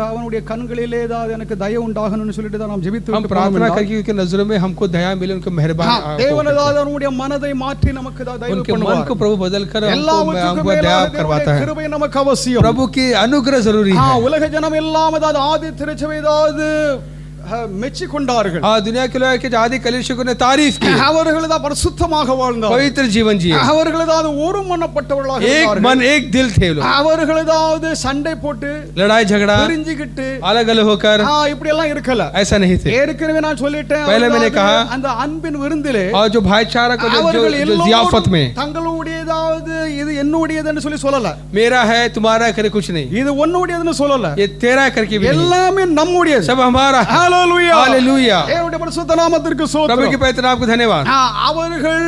அவனுடைய கண்களிலே ஏதாவது எனக்கு தயவு உண்டாகணும்னு சொல்லிட்டு தான் நாம் ஜெபித்து हम விட்டு प्रार्थना करके उनके नजरों में हमको दया मिले, उनको मेहरबानी, தேவன் ஏதாவது அவனுடைய மனதை மாற்றி நமக்கு ஏதாவது தயவு उनके मन பண்ணுவார். को प्रभु बदल कर हमको எல்லாவற்றுக்கும் दया மேலாக करवाता தேவனுடைய है. கிருபை நமக்கு அவசியம். प्रभु की अनुग्रह जरूरी है. உலக ஜனம் எல்லாம் அதாவது ஆதி திருச்சபை ஏதாவது மெச்சி கொண்டார்கள். दुनिया के लोग के आदि कलीसिया ने तारीफ की, அவர்கள் தான் பரிசுத்தமாக வாழ்ந்தார்கள், पवित्र जीवन जिए, அவர்கள் ஏதாவது ஒருமனப்பட்டவர்களாக एक இருந்தார்கள். मन एक दिल थे लोग. அவர்கள் ஏதாவது சண்டை போட்டு लड़ाई झगड़ा பிரிஞ்சுக்கிட்டு अलग अलग होकर இப்படி எல்லாம் இருக்கல. ऐसा नहीं थे. ஏற்கனவே நான் சொல்லிட்டேன், पहले मैंने कहा, அந்த அன்பின் விருந்திலே और जो भाईचारा का அவர்கள் जो जियाफत में, தங்களுடையதாவது இது என்னுடையதுன்னு சொல்லல, मेरा है तुम्हारा करे कुछ नहीं, இது உன்னுடையதுன்னு சொல்லல, ये तेरा करके भी नहीं, எல்லாமே நம்முடையது. सब हमारा है. ஹalleluya, हालेलुया. தேவனுடைய பரிசுத்த நாமத்திற்கு प्रभु ஸ்தோத்திரம். के पवित्र नाम को धन्यवाद. அவர்கள்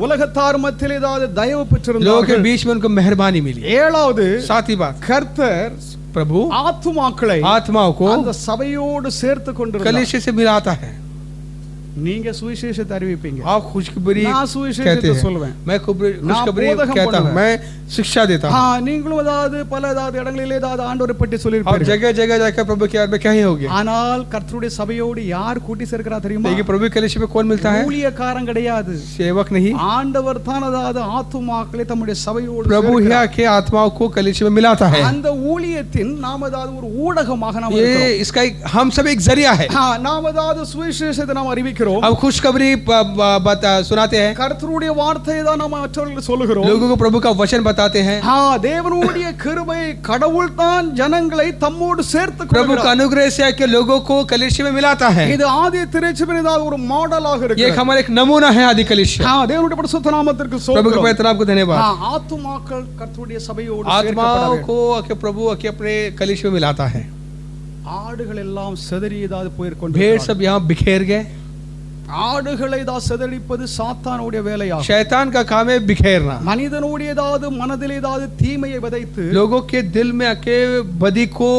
உலகத்தார் மத்தியிலே ஏதாவது தயவு लोगों के பெற்றிருந்தார்கள். बीच में उनको मेहरबानी मिली. ஏழாவது, सातवीं बात, கர்த்தர் प्रभु ஆத்துமாக்களை आत्माओं को அந்த சபையோடு சேர்த்து கொண்டிருந்தார். कलीसिया से मिलाता है. நீங்க சுவிசேஷத்தை அறிவிப்பீங்க, आप खुशखबरी நான் कहते சுவிசேஷத்தை हैं, சொல்லுவேன், मैं खुशखबरी போதகம் कहता हूँ, பண்ணுவேன். मैं शिक्षा देता हूँ. நீங்களும் ஏதாவது பல ஏதாவது இடங்களிலே ஏதாவது ஆண்டவரை பற்றி और சொல்லியிருப்பீர்கள். जगह जगह जाकर प्रभु के बारे में क्या ही हो गया. ஆனால் கர்த்தருடைய சபையோடு யார் கூட்டி சேர்க்கிறா தெரியுமா? लेकिन प्रभु के कलीसिया में कौन मिलता है? ஊழியக்காரன் கிடையாது, सेवक नहीं, ஆண்டவர் தான் அதாவது ஆத்துமாக்களை தம்முடைய சபையோடு प्रभु ही சேர்க்கிறார். आके आत्माओं को कलीसिया में मिलाता है. அந்த ஊழியத்தின் நாம் அதாவது ஒரு ஊடகமாக நாம் ये இருக்கிறோம். इसका हम सब एक जरिया है. நாம் அதாவது சுவிசேஷத்தை நாம் அறிவிக்கிறோம், हम खुशखबरी सुनाते हैं, கர்த்தருடைய வார்த்தையை தான் நாம் மற்றவர்களுக்கு சொல்லுகிறோம். लोगों को प्रभु का वचन बताते हैं. தேவனுடைய கிருபை, கடவுள் தான் ஜனங்களை தம்மோடு சேர்த்து प्रभु का கொள்கிறார். अनुग्रह से आके लोगों को कलीसिया में मिलाता है. இது ஆதி திருச்சபையின் ஏதாவது ஒரு மாடலாக ये இருக்கு. हमारा एक नमूना है आदि कलीसिया. தேவனுடைய பரிசுத்த நாமத்திற்கு प्रभु के ஸ்தோத்திரம். पवित्र नाम को धन्यवाद. ஆத்துமாக்கள் கர்த்தருடைய சபையோடு आत्माओं சேர்க்கப்பட को आके प्रभु आके अपने कलीसिया में मिलाता है. ஆடுகள் எல்லாம் சிதறி ஏதாவது भेड़ போயிருக்கொண்டு सब यहाँ बिखेर गए. ஆடுகளை தான் சிதறிப்பது சாத்தானுடைய வேலையாகும். शैतान का काम है बिखेरना. மனிதனுடைய ஏதாவது மனதில் ஏதாவது தீமையை விதைத்து लोगों के दिल में आके बदी को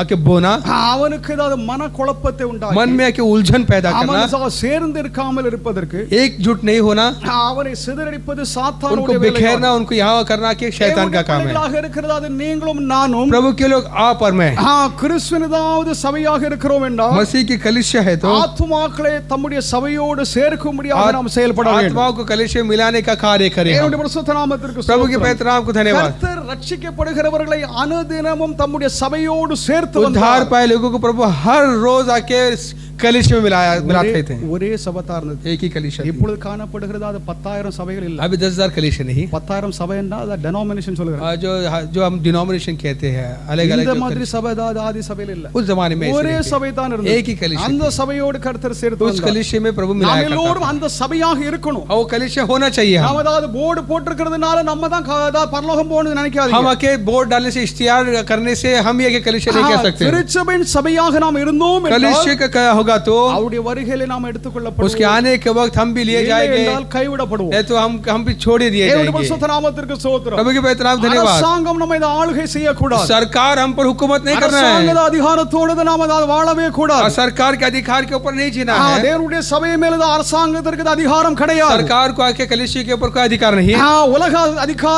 आके बोना, அவனுக்கு ஏதாவது மனக்குழப்பத்தை मन உண்டாக்கி में आके उलझन पैदा करना, அவன் சேர்ந்து இருக்காமல் இருப்பதற்கு एकजुट नहीं होना, அவனை சிதறடிப்பது उनको சாத்தானுடைய बिखेरना, வேலையாகும். उनको यहाँ करना कि शैतान का काम है. பிள்ளைகளாக இருக்கிறது அது நீங்களும் நானும் प्रभु के लोग आप और मैं கிறிஸ்துவின் ஏதாவது சபையாக இருக்கிறோம் என்றால் मसीह की कलीसिया है तो ஆத்துமாக்களை தம்முடைய சபையோடு சேர்க்கும்படியாக நாம் செயல்பட வேண்டும். आत्माओं को कलीसिया में मिलाने का कार्य करें. தேவனுடைய பரிசுத்த நாமத்திற்கு प्रभु के ஸ்தோத்திரம். पवित्र नाम को धन्यवाद. கர்த்தர் ரட்சிக்கப்படுகிறவர்களை அனுதினமும் தம்முடைய சபையோடு சேர்த்து उद्धार வந்தார். पाए लोगों को प्रभु हर रोज आके कलीसिया में मिलाते थे. ஒரே சபைதா இருந்தது. एक ही कलीसिया थी. இப்பொழுது காணப்படுகிறது அது 10,000 சபைகள் இல்ல. अभी 10,000 कलीसिया नहीं. 10,000 சபை என்றால் அது டெனோமினேஷன் சொல்கிறாங்க. जो जो हम डिनोमिनेशन कहते हैं, अलग अलग இந்த மாதிரி சபை ஏதாவது ஆதி சபையில் இல்ல. उस जमाने में ஒரே சபை தான் இருந்தது. एक ही कलीसिया அந்த சபையோடு கர்த்தர் சேர்த்து उस வந்தார். कलीसिया में प्रभु நாம் मिलाया करता எல்லோரும் அந்த சபையாக இருக்கணும். था. वो कलीसिया होना चाहिए. நாம் ஏதாவது போர்டு போட்டிருக்கிறதுனால நம்ம தான் பரலோகம் போகணும்னு हम நினைக்காதீங்க. आके बोर्ड डालने से इश्तिहार करने से हम ये कलीसिया नहीं कह सकते. திருச்சபையின் சபையாக நாம் இருந்தோம் என்றால் कलीसिया का क्या होगा तो அவருடைய வருகையிலே நாம் उसके எடுத்துக்கொள்ளப்படுவோம். आने के वक्त हम भी लिए இல்லை जाएंगे, என்றால் கைவிடப்படுவோம். नहीं तो हम भी छोड़ ही दिए தேவனுடைய जाएंगे. பரிசுத்த நாமத்திற்கு ஸ்தோத்திரம். प्रभु के पवित्र नाम धन्यवाद. அரசாங்கம் நம்மை ஆளுகை செய்யக்கூடாது. सरकार हम पर हुकूमत नहीं करना அரசாங்கத है. அதிகாரத்தோடு நாம் வாழவே கூடாது. सरकार के अधिकार के ऊपर नहीं जीना है. தேவனுடைய சபை சபை மேல அரசாங்கத்திற்கு அதிகாரம் கிடையாது. सरकार को आके कलीसिया के ऊपर कोई अधिकार नहीं है. உலக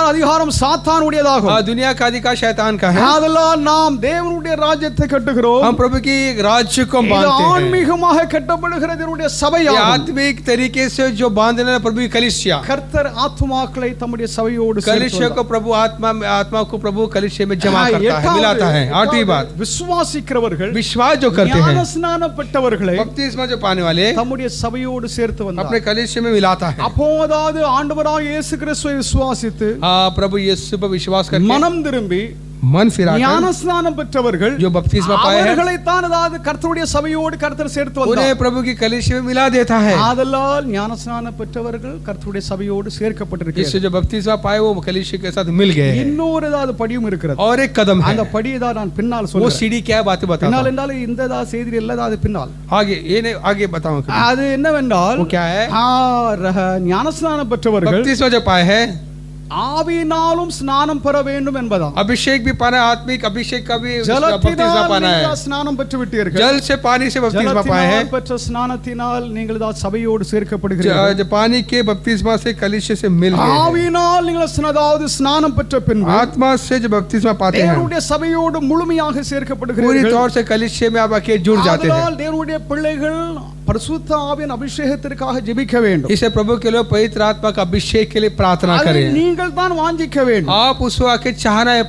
அதிகாரம் சாத்தானுடையதாகும். दुनिया का अधिकार शैतान का है. அதெல்லாம் நாம் தேவனுடைய ராஜ்யத்தை கட்டுகிறோம். हम प्रभु की राज्य को बांधते हैं. ஆன்மீகமாக கட்டப்படுகிற தேவனுடைய சபையாகும். आत्मिक तरीके से जो बांधने वाला प्रभु की कलीसिया. கர்த்தர் ஆத்துமாக்களை தம்முடைய சபையோடு कलीसिया को प्रभु आत्मा को प्रभु कलीसिया में जमा करता है, मिलाता है. आठवीं बात, விசுவாசிக்கிறவர்கள், विश्वास जो करते हैं, ஞானஸ்நானம் பெற்றவர்களை बपतिस्मा जो पाने वाले தம்முடைய சபையோடு சேர்த்து வந்தார். अपने कलीसिया में मिलाता है. அப்போதாவது ஆண்டவராகிய இயேசு கிறிஸ்துவை விசுவாசித்து प्रभु यीशु पर विश्वास करके மனம் திரும்பி मन फिराकर ஞானஸ்நானம் பெற்றவர்கள் जो बपतिस्मा पाए हैं, அவர்களை தான் அதாவது கர்த்தருடைய சபையோடு கர்த்தர் சேர்த்து வந்தார். उन्हें प्रभु की कलीसिया में मिला देता है. ஆதலால் ஞானஸ்நானம் பெற்றவர்கள் கர்த்தருடைய சபையோடு சேர்க்கப்பட்டிருக்கிறார்கள். इससे जो बपतिस्मा पाए वो कलीसिया के साथ मिल गए. இன்னொரு ஏதாவது படியும் இருக்கிறது. और एक कदम है, அந்த படியை தான் நான் பின்னால் वो சொல்றேன். सीढ़ी क्या बात बताता பின்னால் हूं. என்றால் இந்த ஏதாவது செய்தி இல்ல, அது பின்னால். आगे ये नहीं, आगे बताऊं. அது என்னவென்றால் वो क्या है? ஞானஸ்நானம் பெற்றவர்கள் बपतिस्मा जो पाए हैं ஆவியினாலும் ஸ்நானம் பெற வேண்டும் என்பதாம். अभिषेक भी पाना है, आत्मिक अभिषेक का भी बपतिस्मा ஜலத்தினால் पाना है. நீங்கள் ஸ்நானம் பெற்று விட்டீர்கள். जल से पानी से बपतिस्मा पाए हैं. ஜலத்தினால் பெற்ற ஸ்நானத்தினால் நீங்கள் தான் சபையோடு சேர்க்கப்படுகிறீர்கள். जो पानी के बपतिस्मा से कलीसिया से मिल गए. ஆவியினால் நீங்கள் அதாவது ஸ்நானம் பெற்ற பின்பு आत्मा से जो बपतिस्मा पाते हैं, தேவனுடைய சபையோடு முழுமையாக पूरी சேர்க்கப்படுகிறீர்கள். तौर से कलीसिया में आप आके जुड़ जाते हैं. ஆதலால் தேவனுடைய பிள்ளைகள் பரிசுத்த ஆவியின் அபிஷேகத்திற்காக ஜெபிக்க வேண்டும். इसे प्रभु के लिए पवित्र आत्मा का अभिषेक के लिए प्रार्थना அதை करें. நீங்கள் தான் வாஞ்சிக்க வேண்டும். आप उसको आके चाहना है,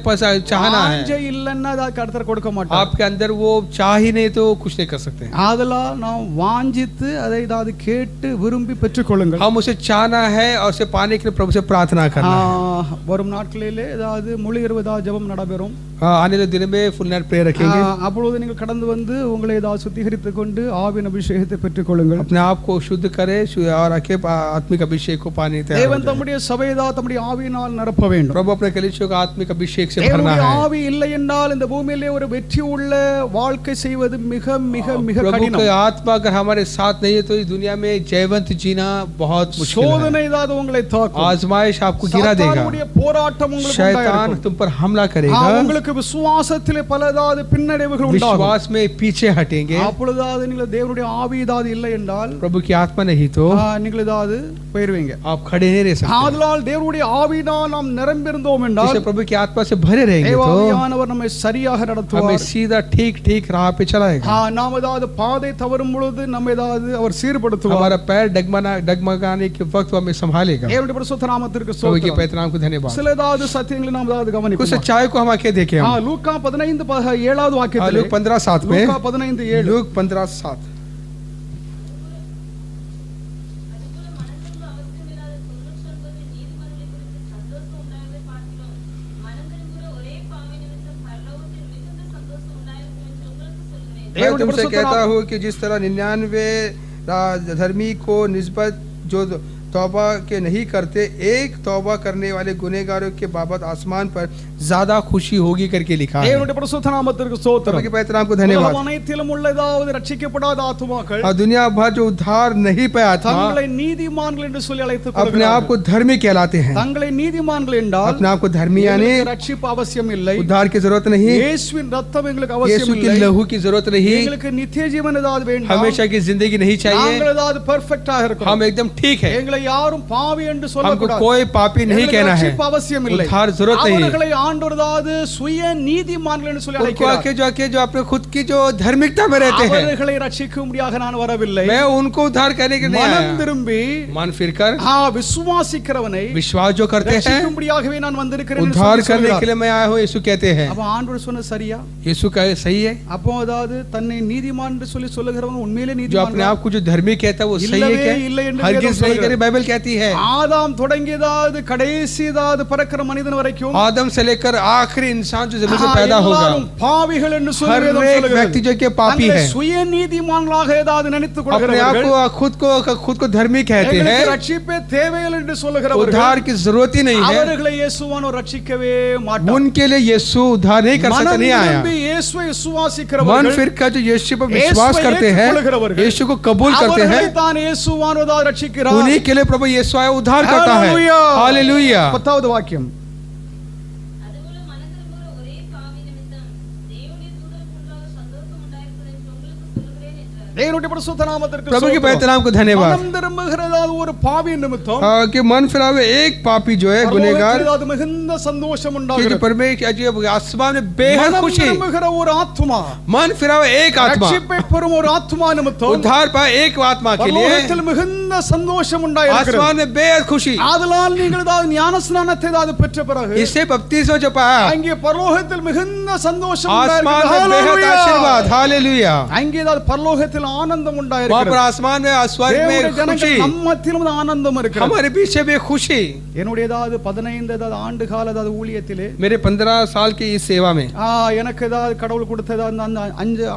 चाहना है. வாஞ்சை இல்லைன்னா அதை கர்த்தர் கொடுக்க மாட்டார். आपके अंदर वो चाह ही नहीं तो कुछ नहीं कर सकते. ஆதலால் நாம் வாஞ்சித்து அதை ஏதாவது கேட்டு விரும்பி பெற்றுக்கொள்ளுங்கள். हम उसे चाहना है और उसे पाने के लिए प्रभु से प्रार्थना करना है. வரும் நாட்களிலே ஏதாவது முழு இரவு ஜெபம் நடைபெறும். आने वाले दिन में फुल नाइट प्रेयर रखेंगे. அப்பொழுது நீங்கள் கடந்து வந்து உங்களை ஏதாவது சுத்திகரித்துக் கொண்டு ஆவியின் அபிஷேகத்தை பெற்றுக்கொள்ளுங்கள். अपने आप को शुद्ध करे और आके आत्मिक अभिषेक को पाने तैयार हो தேவன் जाए. தம்முடைய சபையை தம்முடைய ஆவியினால் நிரப்ப வேண்டும். प्रभु अपने कलीसिया को आत्मिक अभिषेक से भरना தேவனுடைய है. ஆவி இல்லை என்றால் இந்த பூமியிலே ஒரு வெற்றி உள்ள வாழ்க்கை செய்வது மிக மிக மிக प्रभु கடினம். की आत्मा अगर हमारे साथ नहीं है तो इस दुनिया में जयवंत जीना बहुत मुश्किल है. சோதனை ஏதாவது உங்களை தாக்கும். आजमाइश आपको गिरा देगा. சாத்தானுடைய போராட்டம் உங்களுக்கு शैतान உண்டாயிருக்கும். तुम पर हमला करेगा. உங்களுக்கு விசுவாசத்திலே பல ஏதாவது பின்னடைவுகள் உண்டாகும். विश्वास में पीछे हटेंगे. அப்பொழுதாவது நீங்கள் தேவனுடைய ஆவி ஏதாவது இல்லை என்றால் प्रभु की आत्मा नहीं तो நீங்கள் ஏதாவது போயிருவீங்க. आप खड़े नहीं रह सकते. ஆதலால் தேவனுடைய ஆவியினால் நாம் நிரம்பியிருந்தோம் என்றால் जैसे प्रभु की आत्मा से भरे रहेंगे तो தேவாவியானவர் நம்மை சரியாக हमें நடத்துவார். सीधा ठीक राह पे चलाएगा. நாம் ஏதாவது பாதை தவறும் பொழுது நம்ம ஏதாவது அவர் சீர்படுத்துவார். हमारा पैर डगमगाने के वक्त वो हमें संभालेगा. தேவனுடைய பரிசுத்த நாமத்திற்கு प्रभु के ஸ்தோத்திரம். पवित्र नाम को धन्यवाद. சில ஏதாவது சத்தியங்களை நாம் ஏதாவது कुछ கவனிப்போம். सच्चाई को हम आके देखें. லூக்கா 15:7 வாக்கியத்திலே लूक 15:7 में, லூக்கா 15:7 लूक 15:7 मैं तुमसे कहता हूँ कि जिस तरह 99 धर्मी को निस्बत जो तौबा के नहीं करते, एक तौबा करने वाले गुनहगारों के बाबत आसमान पर ज्यादा खुशी होगी करके लिखा है. தேவனுடைய பரிசுத்த நாமத்திற்கு ஸ்தோத்திரம். प्रभु के पवित्र नाम को धन्यवाद. உலகம் அனைத்திலும் உள்ள ஏதாவது ரட்சிக்கப்படாத ஆத்துமாக்கள் और दुनिया भर जो उद्धार नहीं पाया था, தங்களை நீதிமான்கள் என்று சொல்லி அழைத்துக் अपने आप को धर्मी कहलाते हैं. தங்களை நீதிமான்கள் என்றால் अपने आप को धर्मी यानी எங்களுக்கு ரட்சிப்பு அவசியம் இல்லை. उद्धार की जरूरत नहीं, இயேசுவின் ரத்தம் எங்களுக்கு அவசியம் यीशु की இல்லை. लहू की जरूरत नहीं, எங்களுக்கு நித்திய ஜீவன் ஏதாவது வேண்டும். हमेशा की जिंदगी नहीं चाहिए. நாங்கள் ஏதாவது பெர்ஃபெக்ட்டாக இருக்கணும். हम एकदम ठीक है. எங்களை யாரும் பாவி என்று हमको சொல்லக்கூடாது. कोई पापी नहीं कहना है. ரட்சிப்பு அவசியம் இல்லை. उद्धार जरूरत नहीं. அவர்களை ஆண்டவர் ஏதாவது சுய நீதிமான்கள் என்று சொல்லி उनको அழைக்கிறார். आके जो अपने खुद की जो धार्मिकता में रहते हैं, அவர்களை ரட்சிக்கும்படியாக நான் வரவில்லை. मैं उनको उद्धार करने के लिए மனம் आया. திரும்பி मन फिरकर விசுவாசிக்கிறவனை विश्वास जो करते हैं, ரட்சிக்கும்படியாகவே நான் வந்திருக்கிறேன் என்று उद्धार சொல்லி करने சொல்கிறார். के लिए मैं आया हूँ, यीशु कहते हैं. அப்ப ஆண்டவர் சொன்ன சரியா? यीशु का सही है. அப்போ அதாவது தன்னை நீதிமான் என்று சொல்லி சொல்லுகிறவன் உண்மையிலே जो நீதிமான் अपने आप को जो धर्मी कहता है वो सही है क्या? हरगिज़ नहीं करे, बाइबल कहती है. ஆதாம் தொடங்கியதாவது கடைசியதாவது பிறக்கிற மனிதன் வரைக்கும் आदम से लेकर आखिरी इंसान जो जमीन में पैदा होगा, எல்லாரும் பாவிகள் என்று சொல்லி हर வேதம் एक சொல்கிறது. व्यक्ति जो कि पापी தங்களை है, சுய நீதிமான்களாக ஏதாவது நினைத்துக் अपने आप கொள்கிறவர்கள், को खुद को धर्मी कहते எங்களுக்கு हैं, ரட்சிப்பே தேவையில்லை என்று சொல்லுகிறவர்கள், उद्धार की जरूरत ही नहीं है, அவர்களை இயேசுவானவர் ரட்சிக்கவே மாட்டார். उनके लिए यीशु उद्धार नहीं कर सकता, नहीं आया. மனம் இயேசுவை मन விசுவாசிக்கிறவர்கள், फिर का जो यीशु पर विश्वास करते हैं, यीशु को कबूल करते हैं, அவர்களை தான் இயேசுவானவர் ரட்சிக்கிறார். उन्हीं के लिए प्रभु यीशु आया, उद्धार करता है. हालेलुया. हालेलुया. 10வது வாக்கியம். தேவனுடைய பரிசுத்த நாமத்திற்கு प्रभु के पवित्र नाम को धन्यवाद மனம் திரும்புகிறதாவது ஒரு பாவி நிமித்தம் कि मन फिरा हुआ एक पापी जो है गुनहगार பரலோகத்திலே மிகுந்த சந்தோஷம் कि உண்டாகிறது परमेश्वर आसमान में बेहद மனம் खुशी திரும்புகிற ஒரு ஆத்மா मन फिरा हुआ एक आत्मा ரட்சிப்பை பெறும் ஒரு ஆத்மா நிமித்தம் उद्धार पाए एक आत्मा के लिए பரலோகத்தில் மிகுந்த சந்தோஷம் உண்டாயிருக்கிறது आसमान में बेहद खुशी ஆதலால் நீங்கள் ஏதாவது ஞானஸ்நானத்தை ஏதாவது பெற்ற பிறகு इससे बपतिस्मा जो पाया அங்கே பரலோகத்தில் மிகுந்த சந்தோஷம் आसमान में உண்டாயிருக்கிறது. बेहद ஹalleluya. आशीर्वाद हालेलुया அங்கே ஏதாவது பரலோகத்தில் ஆனந்தம் वहाँ पर உண்டாயிருக்கிறது आसमान में स्वर्ग தேவனுடைய में ஜனங்கள் खुशी நம்மத்திலும் ஆனந்தம் இருக்கிறது हमारे पीछे भी खुशी என்னுடைய ஏதாவது 15 ஏதாவது ஆண்டு கால ஏதாவது ஊழியத்திலே मेरे 15 साल की इस सेवा में எனக்கு ஏதாவது கடவுள் கொடுத்தது அந்த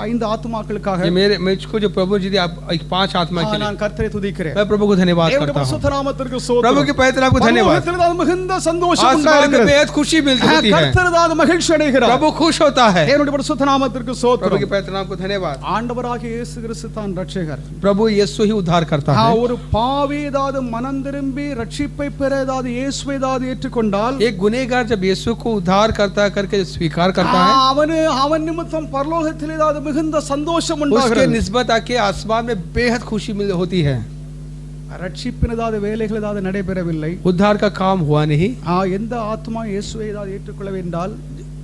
5 ஆத்துமாக்களுக்காக ये मेरे मुझको जो प्रभु जी आप 5 आत्मा के लिए நான் கர்த்தரை துதிக்கிறேன் मैं प्रभु को धन्यवाद தேவனுடைய करता हूँ பரிசுத்த நாமத்திற்கு ஸ்தோத்திரம் प्रभु के पवित्र नाम को धन्यवाद பரலோகத்தில் ஏதாவது மிகுந்த சந்தோஷம் आसमान में உண்டாயிருக்கிறது बेहद खुशी मिलती होती है கர்த்தர் ஏதாவது மகிழ்ச்சி அடைகிறார் प्रभु खुश होता है தேவனுடைய பரிசுத்த நாமத்திற்கு प्रभु ஸ்தோத்திரம் के पवित्र नाम को धन्यवाद ஆண்டவராகிய இயேசு கிறிஸ்து தான் ரட்சகர் प्रभु यीशु ही उद्धार करता है ஒரு பாவி ஏதாவது மனம் திரும்பி ரட்சிப்பை பெற ஏதாவது இயேசுவை ஏதாவது ஏற்றுக்கொண்டால் एक गुनहगार जब यीशु को उद्धार करता करके स्वीकार करता है அவன் நிமித்தம் பரலோகத்தில் ஏதாவது மிகுந்த சந்தோஷம் उसके உண்டாகிறது निस्बत आके आसमान में बेहद खुशी होती है ரட்சிப்பின் ஏதாவது வேலைகள் ஏதாவது நடைபெறவில்லை उद्धार का काम हुआ नहीं எந்த ஆத்மா இயேசுவை ஏதாவது ஏற்றுக்கொள்ளவில்லை என்றால்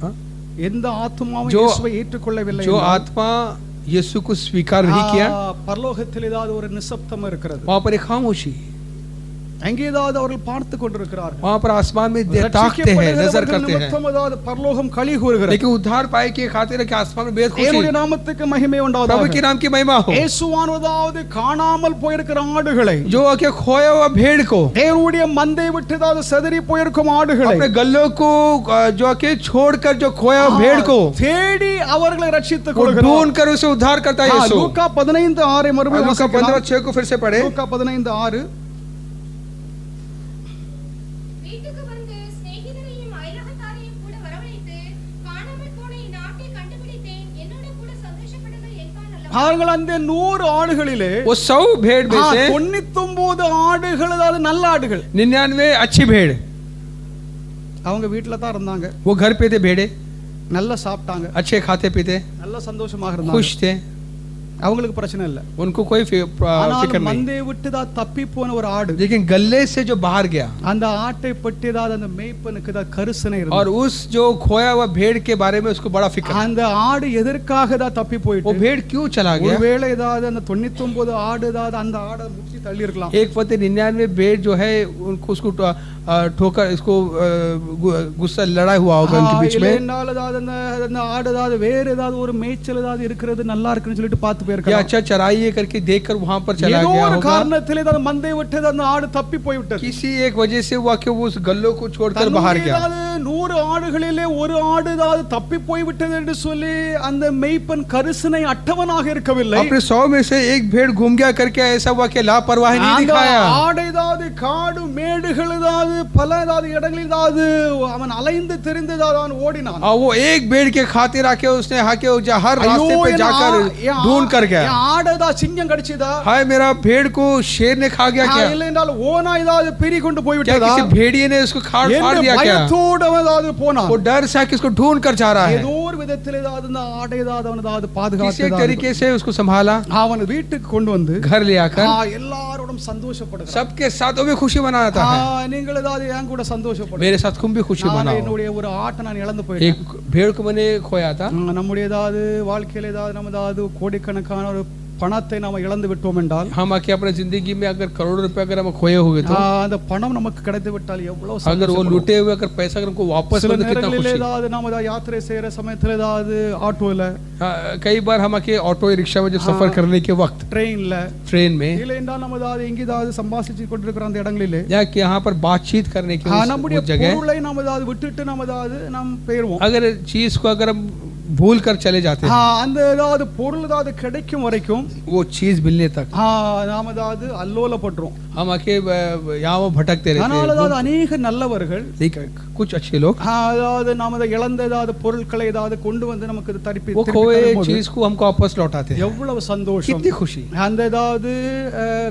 हाँ? எந்த ஆத்மாவும் जो- இயேசுவை ஏற்றுக்கொள்ளவில்லை जो என்றால், आत्मा यीशु को स्वीकार नहीं किया பரலோகத்தில் ஏதாவது ஒரு நிசப்தம் இருக்கிறது वहाँ पर एक खामोशी அங்கே ஏதாவது அவர்கள் பார்த்து கொண்டிருக்கிறார்கள் वहाँ पर आसमान में ताकते हैं नजर करते हैं ஏதாவது பரலோகம் களி கூறுகிறது लेकिन उद्धार पाए के खातिर कि आसमान में बेहद खुशी தேவனுடைய நாமத்துக்கு மகிமை प्रभु உண்டாவதாக के नाम की महिमा हो இயேசுவானதாவது காணாமல் போயிருக்கிற ஆடுகளை जो आके खोया हुआ भेड़ को தேவனுடைய மந்தை விட்டு ஏதாவது செதறி போயிருக்கும் ஆடுகளை अपने गल्लों को जो आके छोड़कर जो खोया हुआ भेड़ को தேடி அவர்களை ரட்சித்துக் वो கொள்கிறார் ढूंढ कर उसे उद्धार करता है यीशु லூக்கா 15:6 மறுபடியும் लूका வாசிக்கலாம். 15:6 को फिर से पढ़े லூக்கா 15:6 வீட்டுக்கு வந்து சிநேகிதரையும் அயலகத்தாரையும் கூட வரவழைத்து காணாமல் போன என் ஆட்டை கண்டுபிடித்தேன் என்னோட கூட சந்தோஷப்படுங்கள் என்பான் அல்லவா. அவர்கள் அந்த 100 ஆடுகளிலே वो 100 भेड़ में से 99 ஆடுகள் அதாவது நல்ல ஆடுகள் 99 अच्छी भेड़ அவங்க வீட்டுல தான் இருந்தாங்க वो घर पे थे भेड़े நல்லா சாப்பிட்டாங்க अच्छे खाते पीते நல்ல சந்தோஷமாக இருந்தாங்க खुश थे அவங்களுக்கு பிரச்சனை இல்ல उनको कोई फिक्र ஆனால் नहीं மந்தையை விட்டு தான் தப்பி போன ஒரு ஆடு लेकिन गले से जो बाहर गया அந்த ஆட்டை பற்றி ஏதாவது அந்த மேய்ப்பனுக்கு தான் கரிசனை और இருந்தது उस जो खोया हुआ भेड़ के बारे में उसको बड़ा फिक्र அந்த ஆடு எதற்காக தான் தப்பி वो போயிட்டு भेड़ क्यों चला गया ஒருவேளை ஏதாவது அந்த 99 ஆடு ஏதாவது அந்த ஆடை முற்றி தள்ளி இருக்கலாம் एक पति 99 भेड़ जो है उनको उसको ठोकर इसको गुस्सा लड़ा हुआ होगा उनके बीच में இல்லைனால ஏதாவது அந்த ஆடு ஏதாவது வேற ஏதாவது ஒரு மேய்ச்சல் ஏதாவது இருக்கிறது நல்லா இருக்குன்னு சொல்லிட்டு பார்த்து या போயிருக்கலாம் अच्छा चराई है करके देखकर वहां पर चला ஏதோ गया ஒரு होगा காரணத்திலே ஏதாவது மந்தை விட்டு அந்த ஆடு தப்பி போய்விட்டது किसी एक वजह से हुआ कि वो उस गल्लों को छोड़कर बाहर தன்னுடைய गया ஏதாவது 100 ஆடுகளிலே ஒரு ஆடு ஏதாவது தப்பி போய்விட்டது என்று சொல்லி அந்த மேய்ப்பன் கரிசனை அட்டவனாக இருக்கவில்லை अपने 100 में से एक भेड़ घूम गया करके ऐसा हुआ कि लापरवाही नहीं அந்த दिखाया ஆடு ஏதாவது காடு மேடுகள் ஏதாவது பல ஏதாவது இடங்களில் ஏதாவது அவன் அலைந்து தெரிந்து ஏதாவது அவன் ஓடினான் और वो एक भेड़ के खातिर आके उसने आके हर रास्ते पे जाकर ढूंढ कर गया ஆடு ஏதாவது சிங்கம் கடிச்சதா हाय मेरा भेड़ को शेर ने खा गया क्या இல்லை என்றால் ஓனா ஏதாவது பிரி கொண்டு क्या போய்விட்டதா किसी भेड़िए ने उसको फाड़ என்ற दिया क्या பயத்தோடு அவன் ஏதாவது போனான் वो डर से आके उसको ढूंढ कर जा रहा है ஏதோ ஒரு விதத்தில் ஏதாவது அந்த ஆடை ஏதாவது அவன் ஏதாவது किसी एक பாதுகாத்து तरीके से उसको संभाला அவன் வீட்டுக்கு கொண்டு வந்து घर ले आकर எல்லாரோடும் சந்தோஷப்படுகிறான் सबके साथ वो भी खुशी मनाता है நீங்கள் ஏதாவது என் கூட சந்தோஷப்படுங்க मेरे साथ तुम भी खुशी मनाओ என்னுடைய ஒரு ஆட்டை நான் இழந்து போயிட்டேன் एक भेड़ को मैंने खोया था நம்முடைய ஏதாவது வாழ்க்கையில் ஏதாவது நம்ம ஏதாவது கோடிக்கணக்கான ஒரு பணத்தை நாம இழந்து விட்டோம் என்றால் हम आके अपने जिंदगी में अगर करोड़ों रुपए अगर हम खोए हुए तो அந்த பணம் நமக்கு கிடைத்து விட்டால் எவ்வளவு अगर वो சந்தோஷப்படுவோம். लूटे हुए अगर पैसा अगर हमको वापस சில मिले तो कितना நேரங்களில் खुशी ஏதாவது நாம ஏதாவது யாத்திரை செய்யற சமயத்துல ஏதாவது ஆட்டோல हाँ, कई बार हम आके ऑटो रिक्शा में जब सफर करने के वक्त ட்ரெயின்ல ट्रेन में இல்லை என்றால் நம்ம ஏதாவது எங்கேயாவது சம்பாசிச்சு கொண்டிருக்கிற அந்த இடங்களிலே या कि यहाँ पर बातचीत करने की நம்முடைய उस जगह பொருளை நாம ஏதாவது விட்டுட்டு நாம ஏதாவது நாம் போயிருவோம் अगर चीज को अगर हम भूल कर चले जाते हैं அந்த ஏதாவது பொருள் ஏதாவது கிடைக்கும் வரைக்கும் वो चीज मिलने तक நாம ஏதாவது அல்லோலப்படுறோம் हम आके यहाँ वो भटकते रहते ஆனால் हैं ஏதாவது अनेக நல்லவர்கள் लेकिन कुछ अच्छे लोग அதாவது நாம அதை இழந்த ஏதாவது பொருட்களை ஏதாவது கொண்டு வந்து நமக்கு இது திருப்பி वो திருப்பி खोए தரும்போது चीज को हमको वापस लौटाते हैं எவ்வளவு சந்தோஷம் कितनी खुशी அந்த ஏதாவது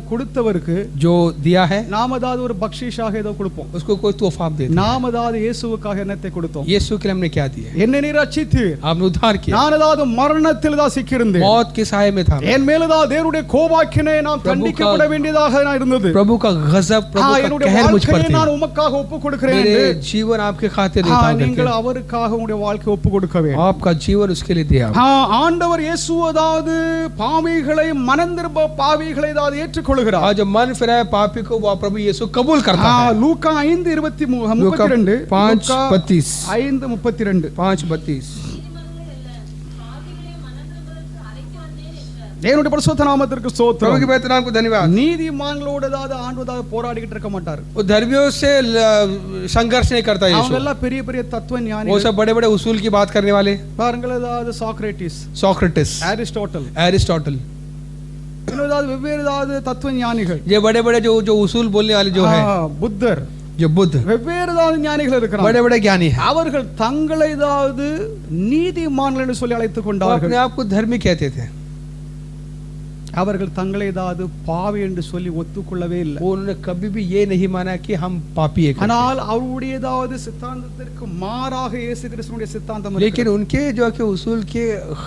கொடுத்தவருக்கு जो दिया है நாம ஏதாவது ஒரு பக்ஷிஷாக ஏதோ கொடுப்போம் उसको कोई तोहफा देते हैं நாம ஏதாவது இயேசுவுக்காக என்னத்தை கொடுத்தோம் यीशु के लिए हमने क्या दिया என்னை நீர் ரட்சித்தீர் आपने उद्धार किया, நான் ஏதாவது மரணத்தில் தான் சிக்கியிருந்தேன், मौत के साये में था, என் மேலதான் தேவனுடைய கோபாக்கினை நான் தண்டிக்கப்பட வேண்டியதாக நான் இருந்தது. प्रभु का गजब, प्रभु का என்னுடைய कहर मुझ पर வாழ்க்கையை थी, நான் உமக்காக ஒப்பு கொடுக்கிறேன். मेरे जीवन आपके खातिर देता हूं நீங்கள் करके அவருக்காக உங்களுடைய வாழ்க்கையை ஒப்பு கொடுக்க வேண்டும். आपका जीवन उसके लिए दिया। ஆண்டவர் இயேசு அதாவது பாவிகளை மனந்திரும்ப பாவிகளை அதாவது ஏற்றுக்கொள்கிறார். आज जब मन फिराए पापी को वो प्रभु यीशु कबूल करता है। லூக்கா 5:32 लूका 5:32 5:32 5:32 தேவனுடைய பரிசுத்த நாமத்திற்கு प्रभु ஸ்தோத்திரம். के पवित्र नाम को धन्यवाद। நீதிமான்களோட அதாவது ஆண்டவராக போராடிக்கிட்டு இருக்க மாட்டார். वो धर्मियों से संघर्ष नहीं करता அவங்க यीशु, எல்லாம் பெரிய பெரிய தத்துவ वो ஞானிகள். सब बड़े बड़े उसूल की बात करने वाले, பாருங்கள் அதாவது சாக்ரட்டிஸ், सोक्रेटिस, அரிஸ்டாட்டில், एरिस्टोटल, இன்னொரு வெவ்வேறு அதாவது தத்துவ ஞானிகள், ये बड़े बड़े जो जो उसूल बोलने वाले जो है, புத்தர், जो बुद्ध, வெவ்வேறு அதாவது ஞானிகள் இருக்கிறாங்க. बड़े बड़े ज्ञानी हैं, அவர்கள் தங்களை அதாவது நீதிமான்கள் என்று சொல்லி அழைத்துக் वो கொண்டார்கள். अपने आप को धर्मी कहते थे, அவர்கள் தங்களை ஏதாவது பாவி என்று சொல்லி ஒத்துக்கொள்ளவே இல்லை. वो उन्होंने कभी भी ये नहीं माना कि हम पापी हैं, ஆனால் அவருடைய ஏதாவது சித்தாந்தத்திற்கு மாறாக இயேசு கிறிஸ்துவினுடைய சித்தாந்தம் लेकिन இருக்கிறது. उनके जो कि उसूल के